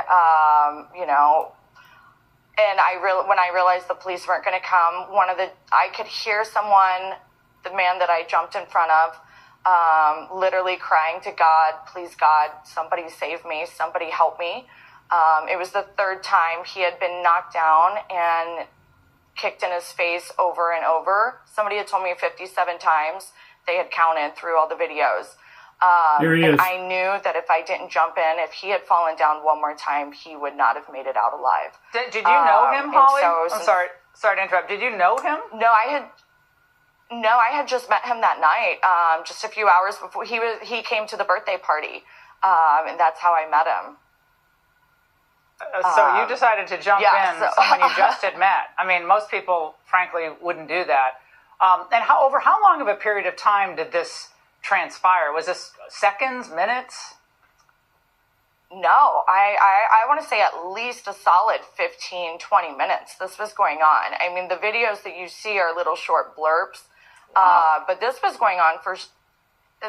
and when I realized the police weren't going to come, I could hear someone, the man that I jumped in front of, literally crying to God, please God, somebody save me, somebody help me. It was the third time he had been knocked down and kicked in his face over and over. Somebody had told me 57 times. They had counted through all the videos. And I knew that if I didn't jump in, if he had fallen down one more time, he would not have made it out alive. Did you know him, Holly? I'm sorry to interrupt. Did you know him? No, I had just met him that night, just a few hours before he came to the birthday party, and that's how I met him. So you decided to jump in someone you just had met. I mean, most people, frankly, wouldn't do that. And over how long of a period of time did this transpire? Was this seconds, minutes? No, I want to say at least a solid 15, 20 minutes this was going on. I mean, the videos that you see are little short blurbs, but this was going on for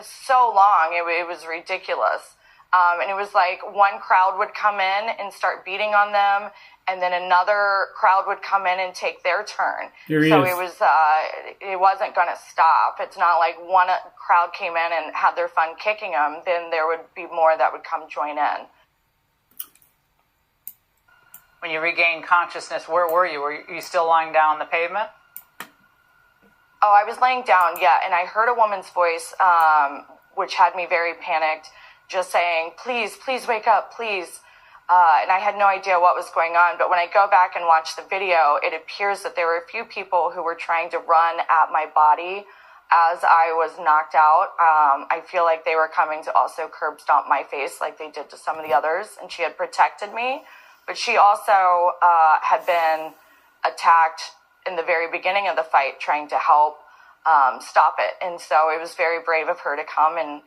so long, it was ridiculous. And it was like one crowd would come in and start beating on them, and then another crowd would come in and take their turn. It wasn't going to stop. It's not like one crowd came in and had their fun kicking them, then there would be more that would come join in. When you regained consciousness, where were you? Were you still lying down on the pavement? Oh, I was laying down, yeah, and I heard a woman's voice, which had me very panicked, just saying, please wake up, please. And I had no idea what was going on. But when I go back and watch the video, it appears that there were a few people who were trying to run at my body as I was knocked out. I feel like they were coming to also curb stomp my face like they did to some of the others. And she had protected me. But she also had been attacked in the very beginning of the fight, trying to help stop it. And so it was very brave of her to come and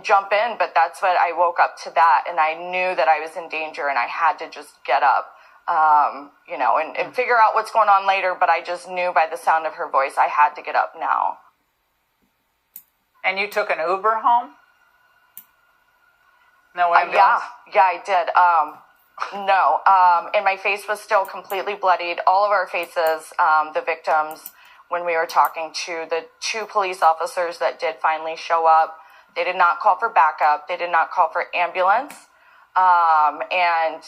jump in, but that's what I woke up to that, and I knew that I was in danger, and I had to just get up and figure out what's going on later. But I just knew by the sound of her voice, I had to get up now. And you took an Uber home? No ambulance? Yeah, I did. No, and my face was still completely bloodied. All of our faces, the victims, when we were talking to the 2 police officers that did finally show up, they did not call for backup. They did not call for ambulance. And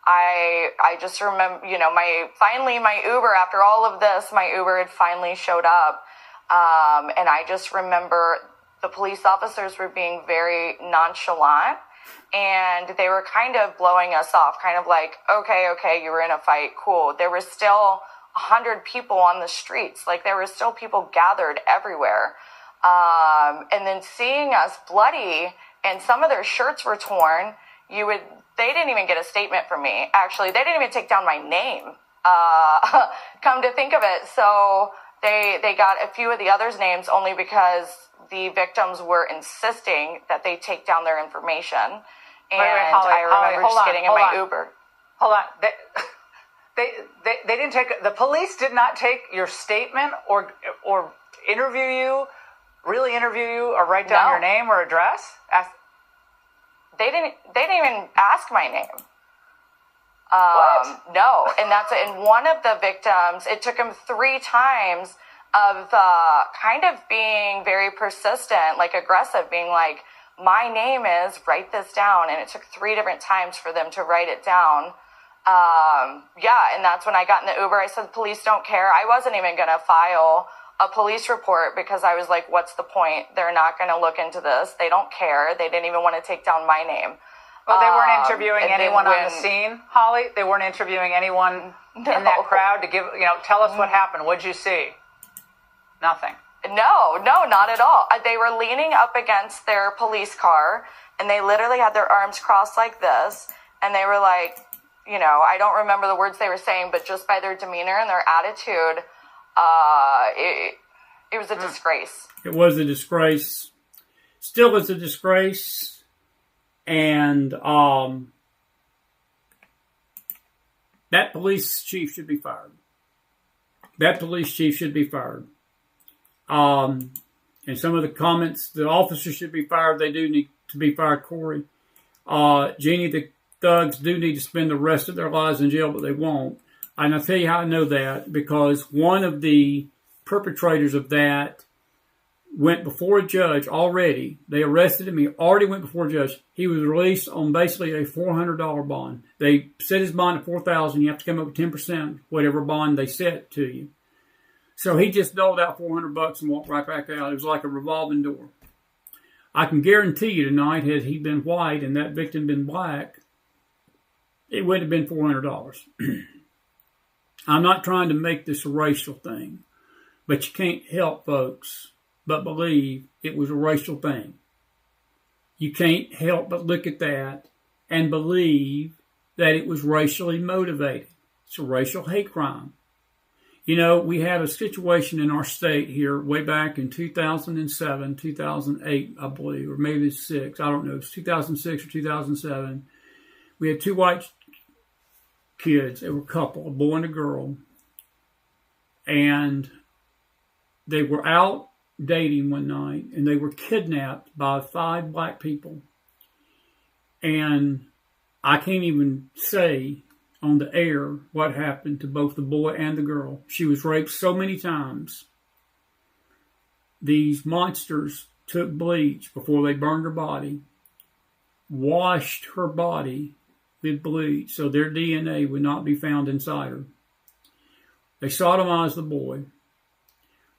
I just remember, my Uber, after all of this, my Uber had finally showed up. And I just remember the police officers were being very nonchalant, and they were kind of blowing us off, kind of like, okay, you were in a fight, cool. There were still 100 people on the streets. Like, there were still people gathered everywhere. And then seeing us bloody and some of their shirts were torn, they didn't even get a statement from me. Actually, they didn't even take down my name. Come to think of it. So they got a few of the others' names only because the victims were insisting that they take down their information. And Holly, I remember just getting in my Uber. Hold on. They didn't take, the police did not take your statement or interview you, really interview you, or write down your name or address? They didn't even ask my name. What? No, and one of the victims, it took him 3 times of kind of being very persistent, like aggressive, being like, my name is, write this down. And it took 3 different times for them to write it down. And that's when I got in the Uber. I said, police don't care. I wasn't even going to file a police report because I was like, what's the point? They're not going to look into this. They don't care. They didn't even want to take down my name. Well, they weren't interviewing anyone on the scene, Holly? They weren't interviewing anyone in that crowd to give, tell us what happened. What'd you see? Nothing. No, not at all. They were leaning up against their police car, and they literally had their arms crossed like this, and they were like, I don't remember the words they were saying, but just by their demeanor and their attitude, it was a disgrace. It was a disgrace. Still is a disgrace. And that police chief should be fired. And some of the comments, the officers should be fired. They do need to be fired, Corey. Jeannie, the thugs do need to spend the rest of their lives in jail, but they won't. And I'll tell you how I know that, because one of the perpetrators of that went before a judge already. They arrested him. He already went before a judge. He was released on basically a $400 bond. They set his bond at $4,000. You have to come up with 10%, whatever bond they set to you. So he just doled out $400 and walked right back out. It was like a revolving door. I can guarantee you tonight, had he been white and that victim been black, it wouldn't have been $400. I'm not trying to make this a racial thing, but you can't help, folks, but believe it was a racial thing. You can't help but look at that and believe that it was racially motivated. It's a racial hate crime. We had a situation in our state here way back in 2007, 2008, I believe, or maybe it's 6. I don't know. It's 2006 or 2007. We had 2 white kids. They were a couple, a boy and a girl. And they were out dating one night, and they were kidnapped by 5 black people. And I can't even say on the air what happened to both the boy and the girl. She was raped so many times. These monsters took bleach before they burned her body, washed her body with bleach so their DNA would not be found inside her. They sodomized the boy.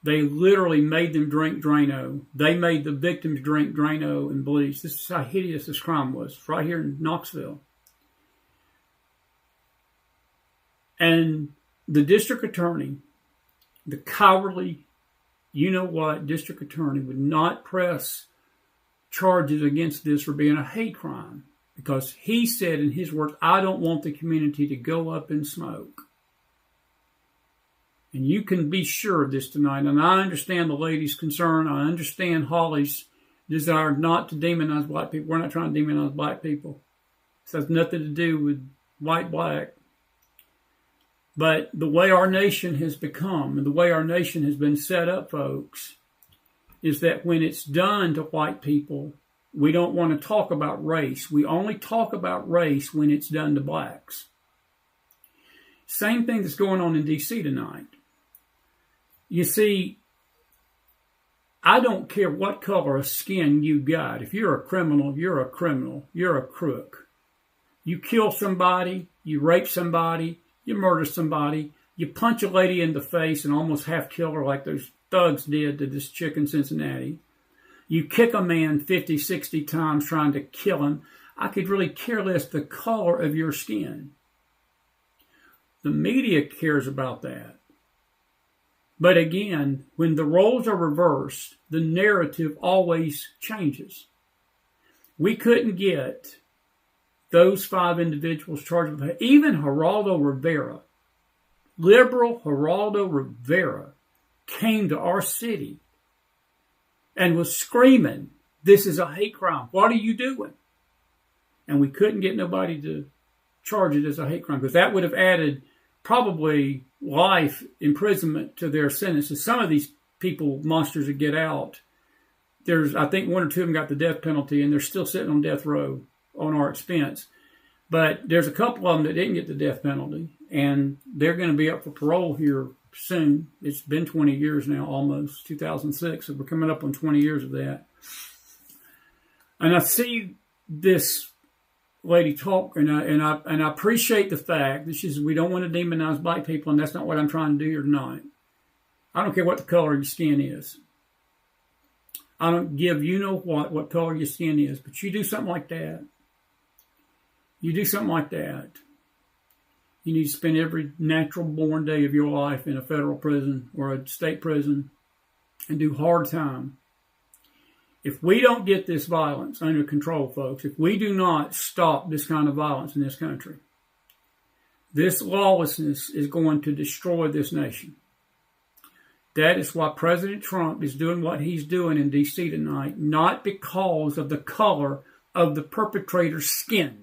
They literally made them drink Drano. They made the victims drink Drano and bleach. This is how hideous this crime was. It's right here in Knoxville. And the district attorney, the cowardly, district attorney would not press charges against this for being a hate crime, because he said in his words, I don't want the community to go up in smoke. And you can be sure of this tonight. And I understand the lady's concern. I understand Holly's desire not to demonize black people. We're not trying to demonize black people. This has nothing to do with white, black. But the way our nation has become and the way our nation has been set up, folks, is that when it's done to white people, we don't want to talk about race. We only talk about race when it's done to blacks. Same thing that's going on in D.C. tonight. You see, I don't care what color of skin you got. If you're a criminal, you're a criminal. You're a crook. You kill somebody, you rape somebody, you murder somebody, you punch a lady in the face and almost half kill her like those thugs did to this chick in Cincinnati. You kick a man 50, 60 times trying to kill him. I could really care less the color of your skin. The media cares about that. But again, when the roles are reversed, the narrative always changes. We couldn't get those 5 individuals charged with it. Even Geraldo Rivera, liberal Geraldo Rivera, came to our city and was screaming, "This is a hate crime. What are you doing?" And we couldn't get nobody to charge it as a hate crime because that would have added probably life imprisonment to their sentences. Some of these people, monsters that get out, I think 1 or 2 of them got the death penalty and they're still sitting on death row on our expense. But there's a couple of them that didn't get the death penalty, and they're going to be up for parole here soon. It's been 20 years now, almost 2006, so we're coming up on 20 years of that. And I see this lady talk, and I appreciate the fact that she says we don't want to demonize black people, and that's not what I'm trying to do here tonight. I don't care what the color of your skin is. I don't give what color your skin is, but you do something like that. You do something like that, you need to spend every natural born day of your life in a federal prison or a state prison and do hard time. If we don't get this violence under control, folks, if we do not stop this kind of violence in this country, this lawlessness is going to destroy this nation. That is why President Trump is doing what he's doing in D.C. tonight, not because of the color of the perpetrator's skin.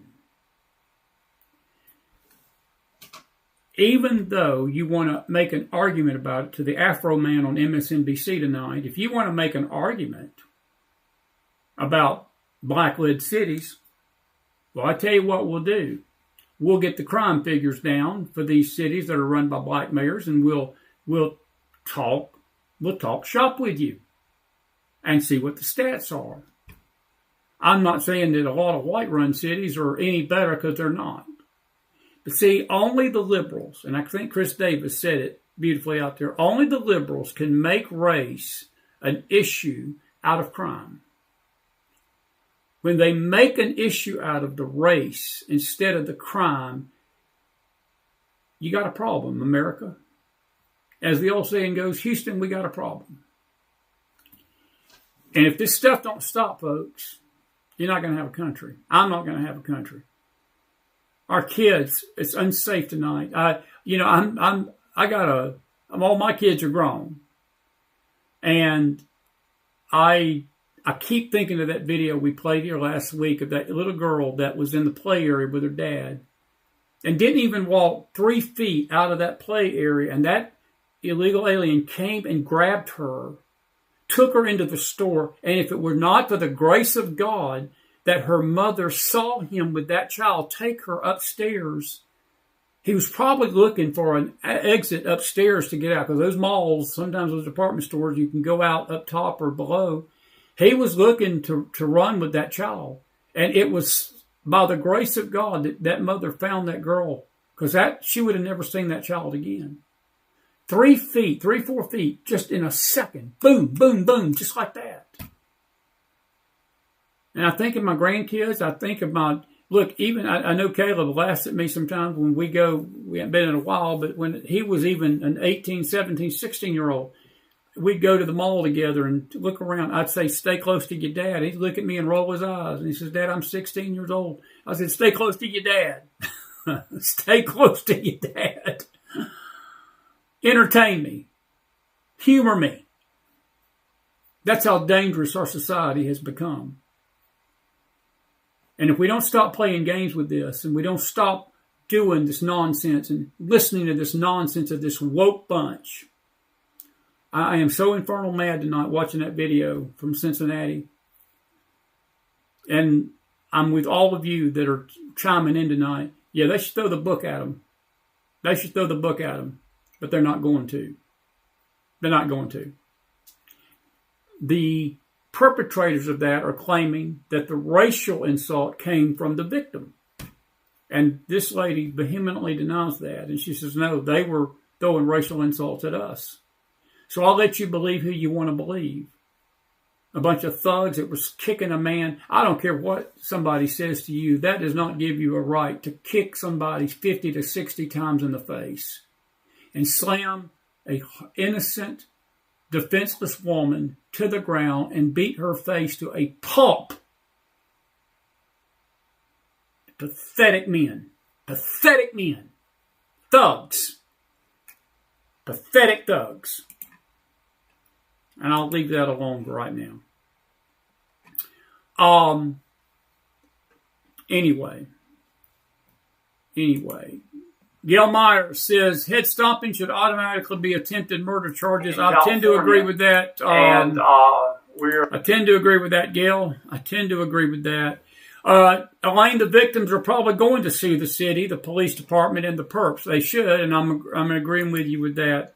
Even though you want to make an argument about it to the Afro man on MSNBC tonight, if you want to make an argument about black-led cities, well, I tell you what we'll do. We'll get the crime figures down for these cities that are run by black mayors, and we'll talk shop with you and see what the stats are. I'm not saying that a lot of white-run cities are any better, because they're not. But see, only the liberals, and I think Chris Davis said it beautifully out there, only the liberals can make race an issue out of crime. When they make an issue out of the race instead of the crime, you got a problem, America. As the old saying goes, Houston, we got a problem. And if this stuff don't stop, folks, you're not going to have a country. I'm not going to have a country. Our kids, it's unsafe tonight. All my kids are grown. And I keep thinking of that video we played here last week of that little girl that was in the play area with her dad and didn't even walk 3 feet out of that play area. And that illegal alien came and grabbed her, took her into the store. And if it were not for the grace of God that her mother saw him with that child take her upstairs, he was probably looking for an exit upstairs to get out. Because those malls, sometimes those department stores, you can go out up top or below. He was looking to run with that child. And it was by the grace of God that mother found that girl. Because she would have never seen that child again. 3 feet, 4 feet, just in a second. Boom, boom, boom, just like that. And I think of my grandkids. I think of I know Caleb laughs at me sometimes when we haven't been in a while, but when he was even an 18, 17, 16-year-old, we'd go to the mall together and look around. I'd say, stay close to your dad. He'd look at me and roll his eyes. And he says, Dad, I'm 16 years old. I said, stay close to your dad. Stay close to your dad. Entertain me. Humor me. That's how dangerous our society has become. And if we don't stop playing games with this, and we don't stop doing this nonsense and listening to this nonsense of this woke bunch. I am so infernal mad tonight watching that video from Cincinnati. And I'm with all of you that are chiming in tonight. Yeah, they should throw the book at them. They should throw the book at them. But they're not going to. They're not going to. The perpetrators of that are claiming that the racial insult came from the victim. And this lady vehemently denies that. And she says, no, they were throwing racial insults at us. So I'll let you believe who you want to believe. A bunch of thugs that was kicking a man. I don't care what somebody says to you. That does not give you a right to kick somebody 50 to 60 times in the face and slam an innocent, defenseless woman to the ground and beat her face to a pulp. Pathetic men. Pathetic men. Thugs. Pathetic thugs. And I'll leave that alone for right now. Anyway. Gail Meyer says head stomping should automatically be attempted murder charges. I tend to agree with that. I tend to agree with that, Gail. I tend to agree with that. Elaine, the victims are probably going to sue the city, the police department, and the perps. They should, and I'm agreeing with you with that.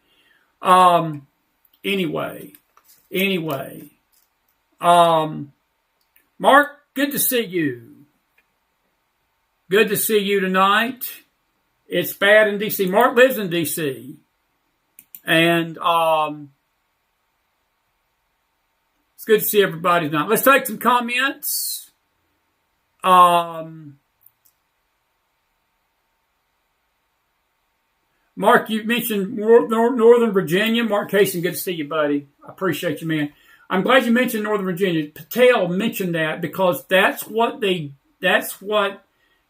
Anyway. Mark, good to see you. Good to see you tonight. It's bad in D.C. Mark lives in D.C. And it's good to see everybody tonight. Let's take some comments. Mark, you mentioned Northern Virginia. Mark Casey, good to see you, buddy. I appreciate you, man. I'm glad you mentioned Northern Virginia. Patel mentioned that because that's what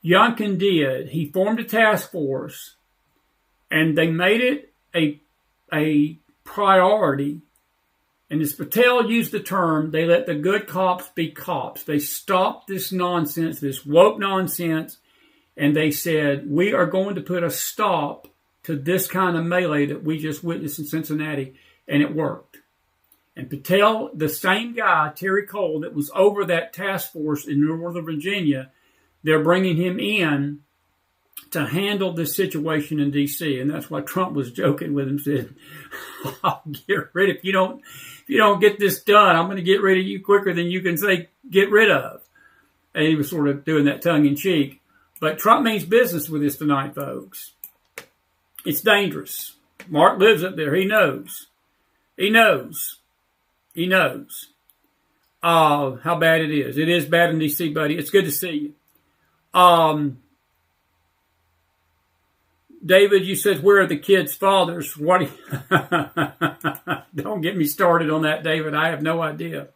Youngkin did. He formed a task force, and they made it a priority. And as Patel used the term, they let the good cops be cops. They stopped this nonsense, this woke nonsense, and they said, we are going to put a stop to this kind of melee that we just witnessed in Cincinnati, and it worked. And Patel, the same guy, Terry Cole, that was over that task force in Northern Virginia, they're bringing him in to handle this situation in D.C., and that's why Trump was joking with him, said, "I'll get rid if you don't get this done, I'm going to get rid of you quicker than you can say get rid of." And he was sort of doing that tongue in cheek. But Trump means business with this tonight, folks. It's dangerous. Mark lives up there. He knows. How bad it is. It is bad in D.C., buddy. It's good to see you. David, you said, where are the kids' fathers? What? Don't get me started on that, David. I have no idea.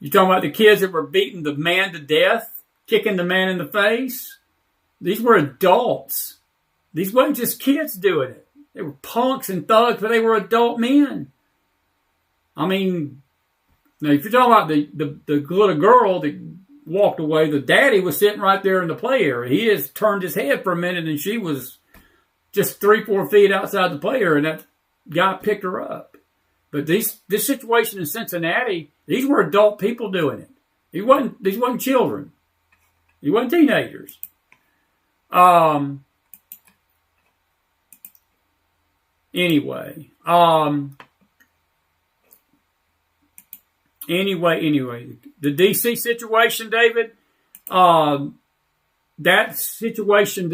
You talking about the kids that were beating the man to death, kicking the man in the face? These were adults. These weren't just kids doing it. They were punks and thugs, but they were adult men. I mean, now if you're talking about the little girl that walked away, the daddy was sitting right there in the play area. He just turned his head for a minute, and she was just 3-4 feet outside the play area, and that guy picked her up. But this situation in Cincinnati, these were adult people doing it. These wasn't children. These wasn't teenagers. Anyway. The D.C. situation, David, that situation,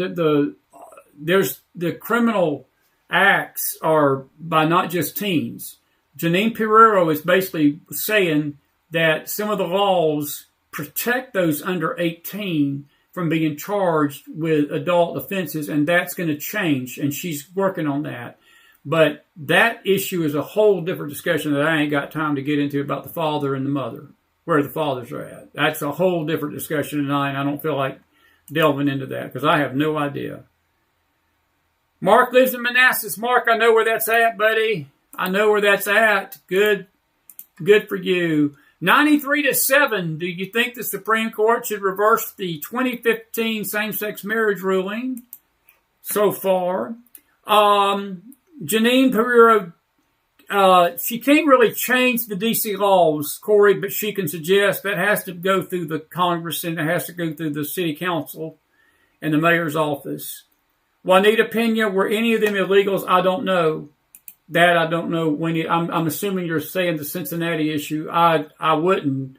there's the criminal acts are by not just teens. Janine Pereiro is basically saying that some of the laws protect those under 18 from being charged with adult offenses, and that's going to change, and she's working on that. But that issue is a whole different discussion that I ain't got time to get into about the father and the mother, where the fathers are at. That's a whole different discussion tonight, and I don't feel like delving into that because I have no idea. Mark lives in Manassas. Mark, I know where that's at, buddy. I know where that's at. Good for you. 93-7. Do you think the Supreme Court should reverse the 2015 same-sex marriage ruling? So far, Janine Pereira, she can't really change the D.C. laws, Corey, but she can suggest that has to go through the Congress and it has to go through the city council and the mayor's office. Juanita Pena, were any of them illegals? I don't know. That I don't know. I'm assuming you're saying the Cincinnati issue. I wouldn't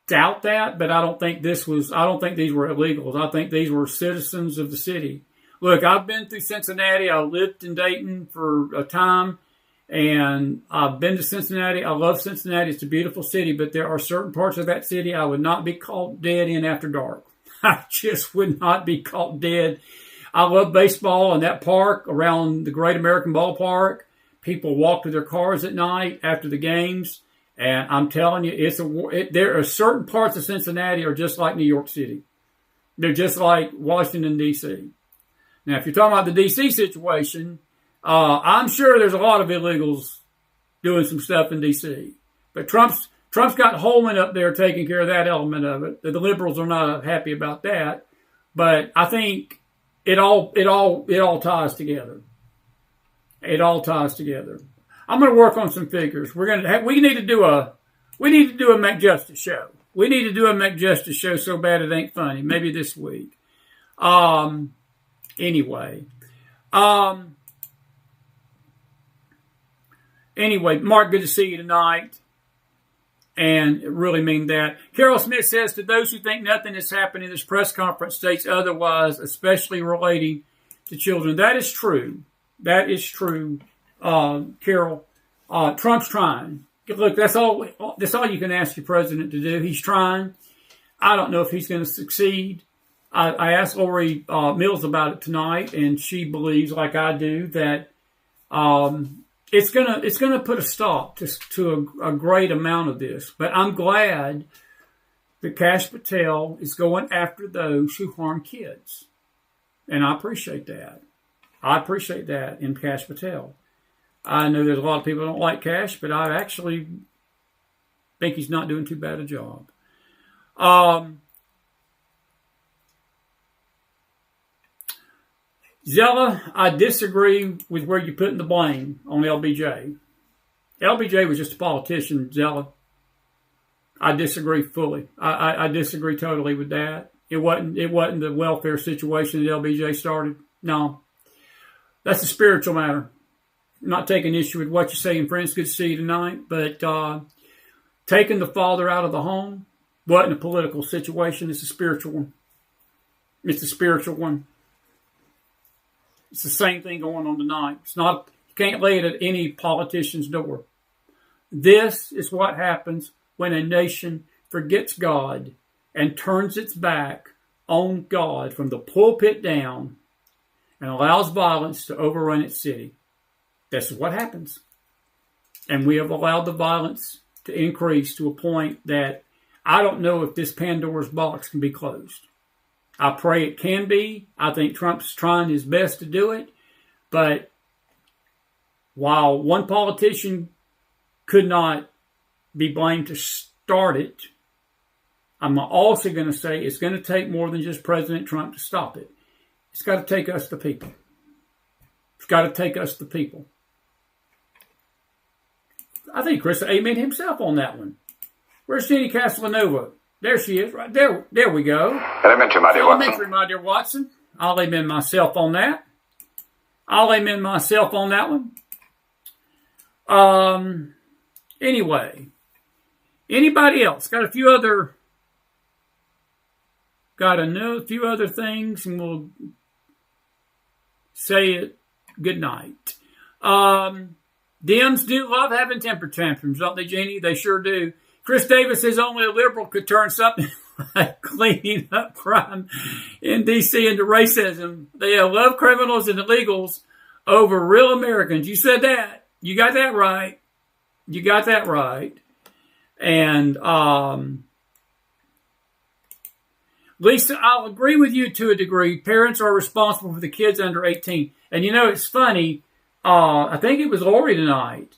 doubt that, but I don't think these were illegals. I think these were citizens of the city. Look, I've been through Cincinnati. I lived in Dayton for a time, and I've been to Cincinnati. I love Cincinnati. It's a beautiful city, but there are certain parts of that city I would not be caught dead in after dark. I just would not be caught dead. I love baseball and that park around the Great American Ballpark. People walk to their cars at night after the games. And I'm telling you, there are certain parts of Cincinnati are just like New York City. They're just like Washington, D.C. Now, if you're talking about the D.C. situation, I'm sure there's a lot of illegals doing some stuff in D.C. But Trump's got Holman up there taking care of that element of it. The liberals are not happy about that. But I think it all ties together. It all ties together. I'm going to work on some figures. We need to do a McJustice show. We need to do a McJustice show so bad it ain't funny. Maybe this week. Anyway, Mark, good to see you tonight. And really mean that. Carol Smith says, to those who think nothing has happened in this press conference states otherwise, especially relating to children. That is true. That is true, Carol. Trump's trying. Look, that's all you can ask your president to do. He's trying. I don't know if he's going to succeed. I asked Lori Mills about it tonight, and she believes, like I do, that it's gonna put a stop to a great amount of this. But I'm glad that Kash Patel is going after those who harm kids, and I appreciate that. I appreciate that in Kash Patel. I know there's a lot of people who don't like Kash, but I actually think he's not doing too bad a job. Zella, I disagree with where you're putting the blame on LBJ. LBJ was just a politician, Zella. I disagree fully. I disagree totally with that. It wasn't the welfare situation that LBJ started. No. That's a spiritual matter. I'm not taking issue with what you're saying, friends. Good to see you tonight. But taking the father out of the home wasn't a political situation. It's a spiritual one. It's a spiritual one. It's the same thing going on tonight. It's not, you can't lay it at any politician's door. This is what happens when a nation forgets God and turns its back on God from the pulpit down and allows violence to overrun its city. This is what happens. And we have allowed the violence to increase to a point that I don't know if this Pandora's box can be closed. I pray it can be. I think Trump's trying his best to do it. But while one politician could not be blamed to start it, I'm also going to say it's going to take more than just President Trump to stop it. It's got to take us, the people. It's got to take us, the people. I think Chris amen himself on that one. Where's Jenny Castellanova? There she is, right there. There we go. Elementary, my dear Watson. Elementary, my dear Watson. I'll amen myself on that. I'll amen myself on that one. Anyway, anybody else got a few other things, and we'll say it good night. Dems do love having temper tantrums, don't they, Jeannie? They sure do. Chris Davis says only a liberal could turn something like cleaning up crime in D.C. into racism. They love criminals and illegals over real Americans. You said that. You got that right. You got that right. And Lisa, I'll agree with you to a degree. Parents are responsible for the kids under 18. And you know, it's funny. I think it was Lori tonight.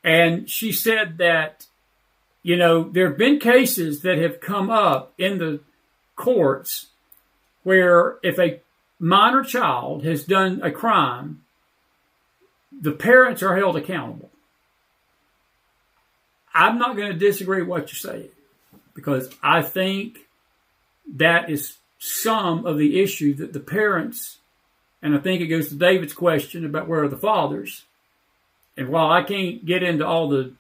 And she said that You know, there have been cases that have come up in the courts where if a minor child has done a crime, the parents are held accountable. I'm not going to disagree with what you're saying, because I think that is some of the issue that the parents, and I think it goes to David's question about where are the fathers. And while I can't get into all the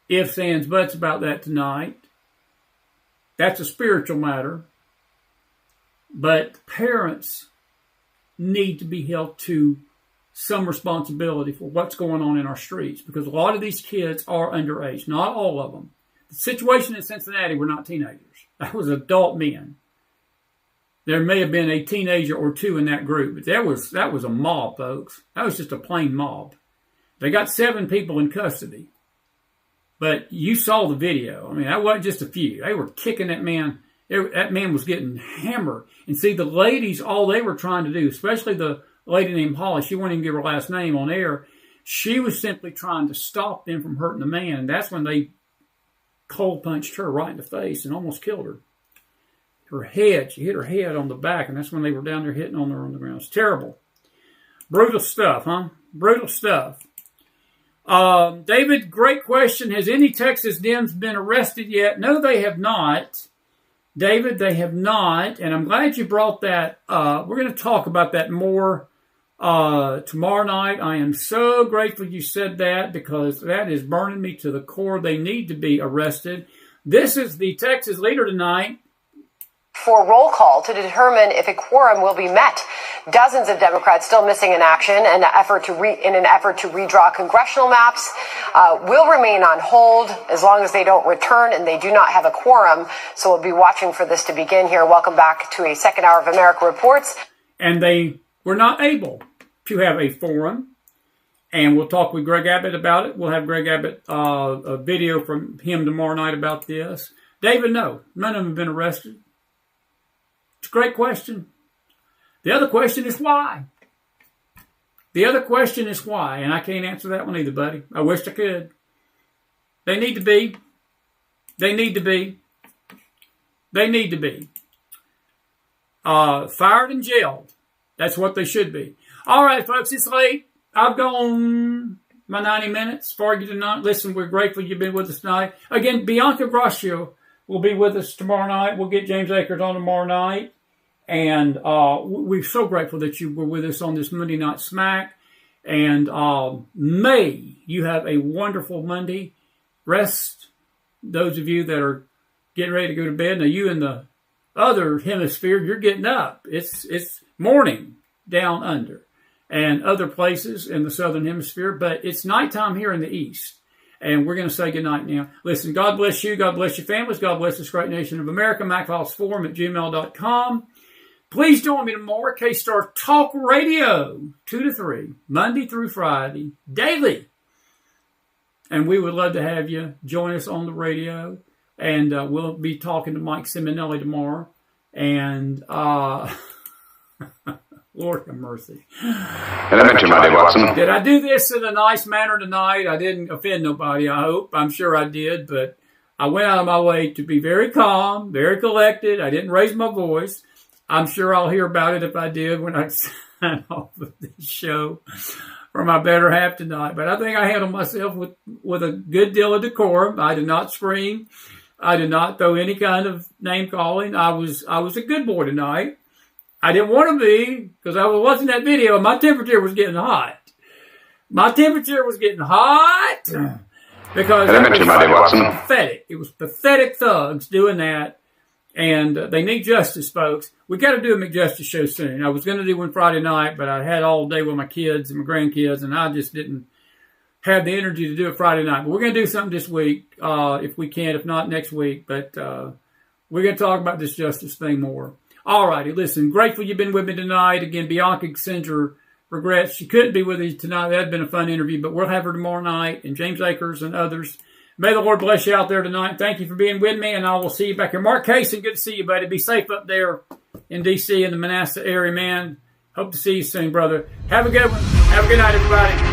ifs, ands, buts about that tonight, that's a spiritual matter. But parents need to be held to some responsibility for what's going on in our streets, because a lot of these kids are underage. Not all of them. The situation in Cincinnati were not teenagers. That was adult men. There may have been a teenager or two in that group, but that was a mob, folks. That was just a plain mob. They got 7 people in custody. But you saw the video. I mean, that wasn't just a few. They were kicking that man. That man was getting hammered. And see, the ladies, all they were trying to do, especially the lady named Holly, she wouldn't even give her last name on air. She was simply trying to stop them from hurting the man. And that's when they cold punched her right in the face and almost killed her. Her head, she hit her head on the back, and that's when they were down there hitting on her on the ground. It's terrible. Brutal stuff, huh? Brutal stuff. David, great question. Has any Texas Dems been arrested yet? No, they have not. David, they have not. And I'm glad you brought that. We're going to talk about that more tomorrow night. I am so grateful you said that, because that is burning me to the core. They need to be arrested. This is the Texas leader tonight. For roll call to determine if a quorum will be met. Dozens of Democrats still missing in action, in an effort to redraw congressional maps will remain on hold as long as they don't return and they do not have a quorum. So we'll be watching for this to begin here. Welcome back to a second hour of America Reports. And they were not able to have a forum. And we'll talk with Greg Abbott about it. We'll have Greg Abbott, a video from him tomorrow night about this. David, no, none of them have been arrested. It's a great question. The other question is why. The other question is why, and I can't answer that one either, buddy. I wish I could. They need to be. They need to be. They need to be. Fired and jailed. That's what they should be. All right, folks, it's late. I've gone my 90 minutes for you tonight. Listen, we're grateful you've been with us tonight. Again, Bianca Gracio will be with us tomorrow night. We'll get James Akers on tomorrow night. And we're so grateful that you were with us on this Monday Night Smack. And may you have a wonderful Monday. Rest, those of you that are getting ready to go to bed. Now, you in the other hemisphere, you're getting up. It's morning down under and other places in the southern hemisphere. But it's nighttime here in the east. And we're going to say goodnight now. Listen, God bless you. God bless your families. God bless this great nation of America. MacFilesForum@gmail.com. Please join me tomorrow. K-Star Talk Radio, 2 to 3, Monday through Friday, daily. And we would love to have you join us on the radio. And we'll be talking to Mike Simonelli tomorrow. And Lord have mercy. Elementary, Watson. Did I do this in a nice manner tonight? I didn't offend nobody, I hope. I'm sure I did, but I went out of my way to be very calm, very collected. I didn't raise my voice. I'm sure I'll hear about it if I did when I sign off of this show for my better half tonight. But I think I handled myself with a good deal of decorum. I did not scream. I did not throw any kind of name calling. I was a good boy tonight. I didn't want to be, because I was watching that video and my temperature was getting hot. My temperature was getting hot because it was pathetic. It was pathetic thugs doing that. And they need justice, folks. We got to do a McJustice show soon. I was going to do one Friday night, but I had all day with my kids and my grandkids, and I just didn't have the energy to do it Friday night. But we're going to do something this week, if we can, if not next week. But we're going to talk about this justice thing more. All righty, listen, grateful you've been with me tonight. Again, Bianca sends her regrets. She couldn't be with us tonight. That had been a fun interview, but we'll have her tomorrow night, and James Akers and others. May the Lord bless you out there tonight. Thank you for being with me, and I will see you back here. Mark Casey, good to see you, buddy. Be safe up there in D.C. in the Manassas area, man. Hope to see you soon, brother. Have a good one. Have a good night, everybody.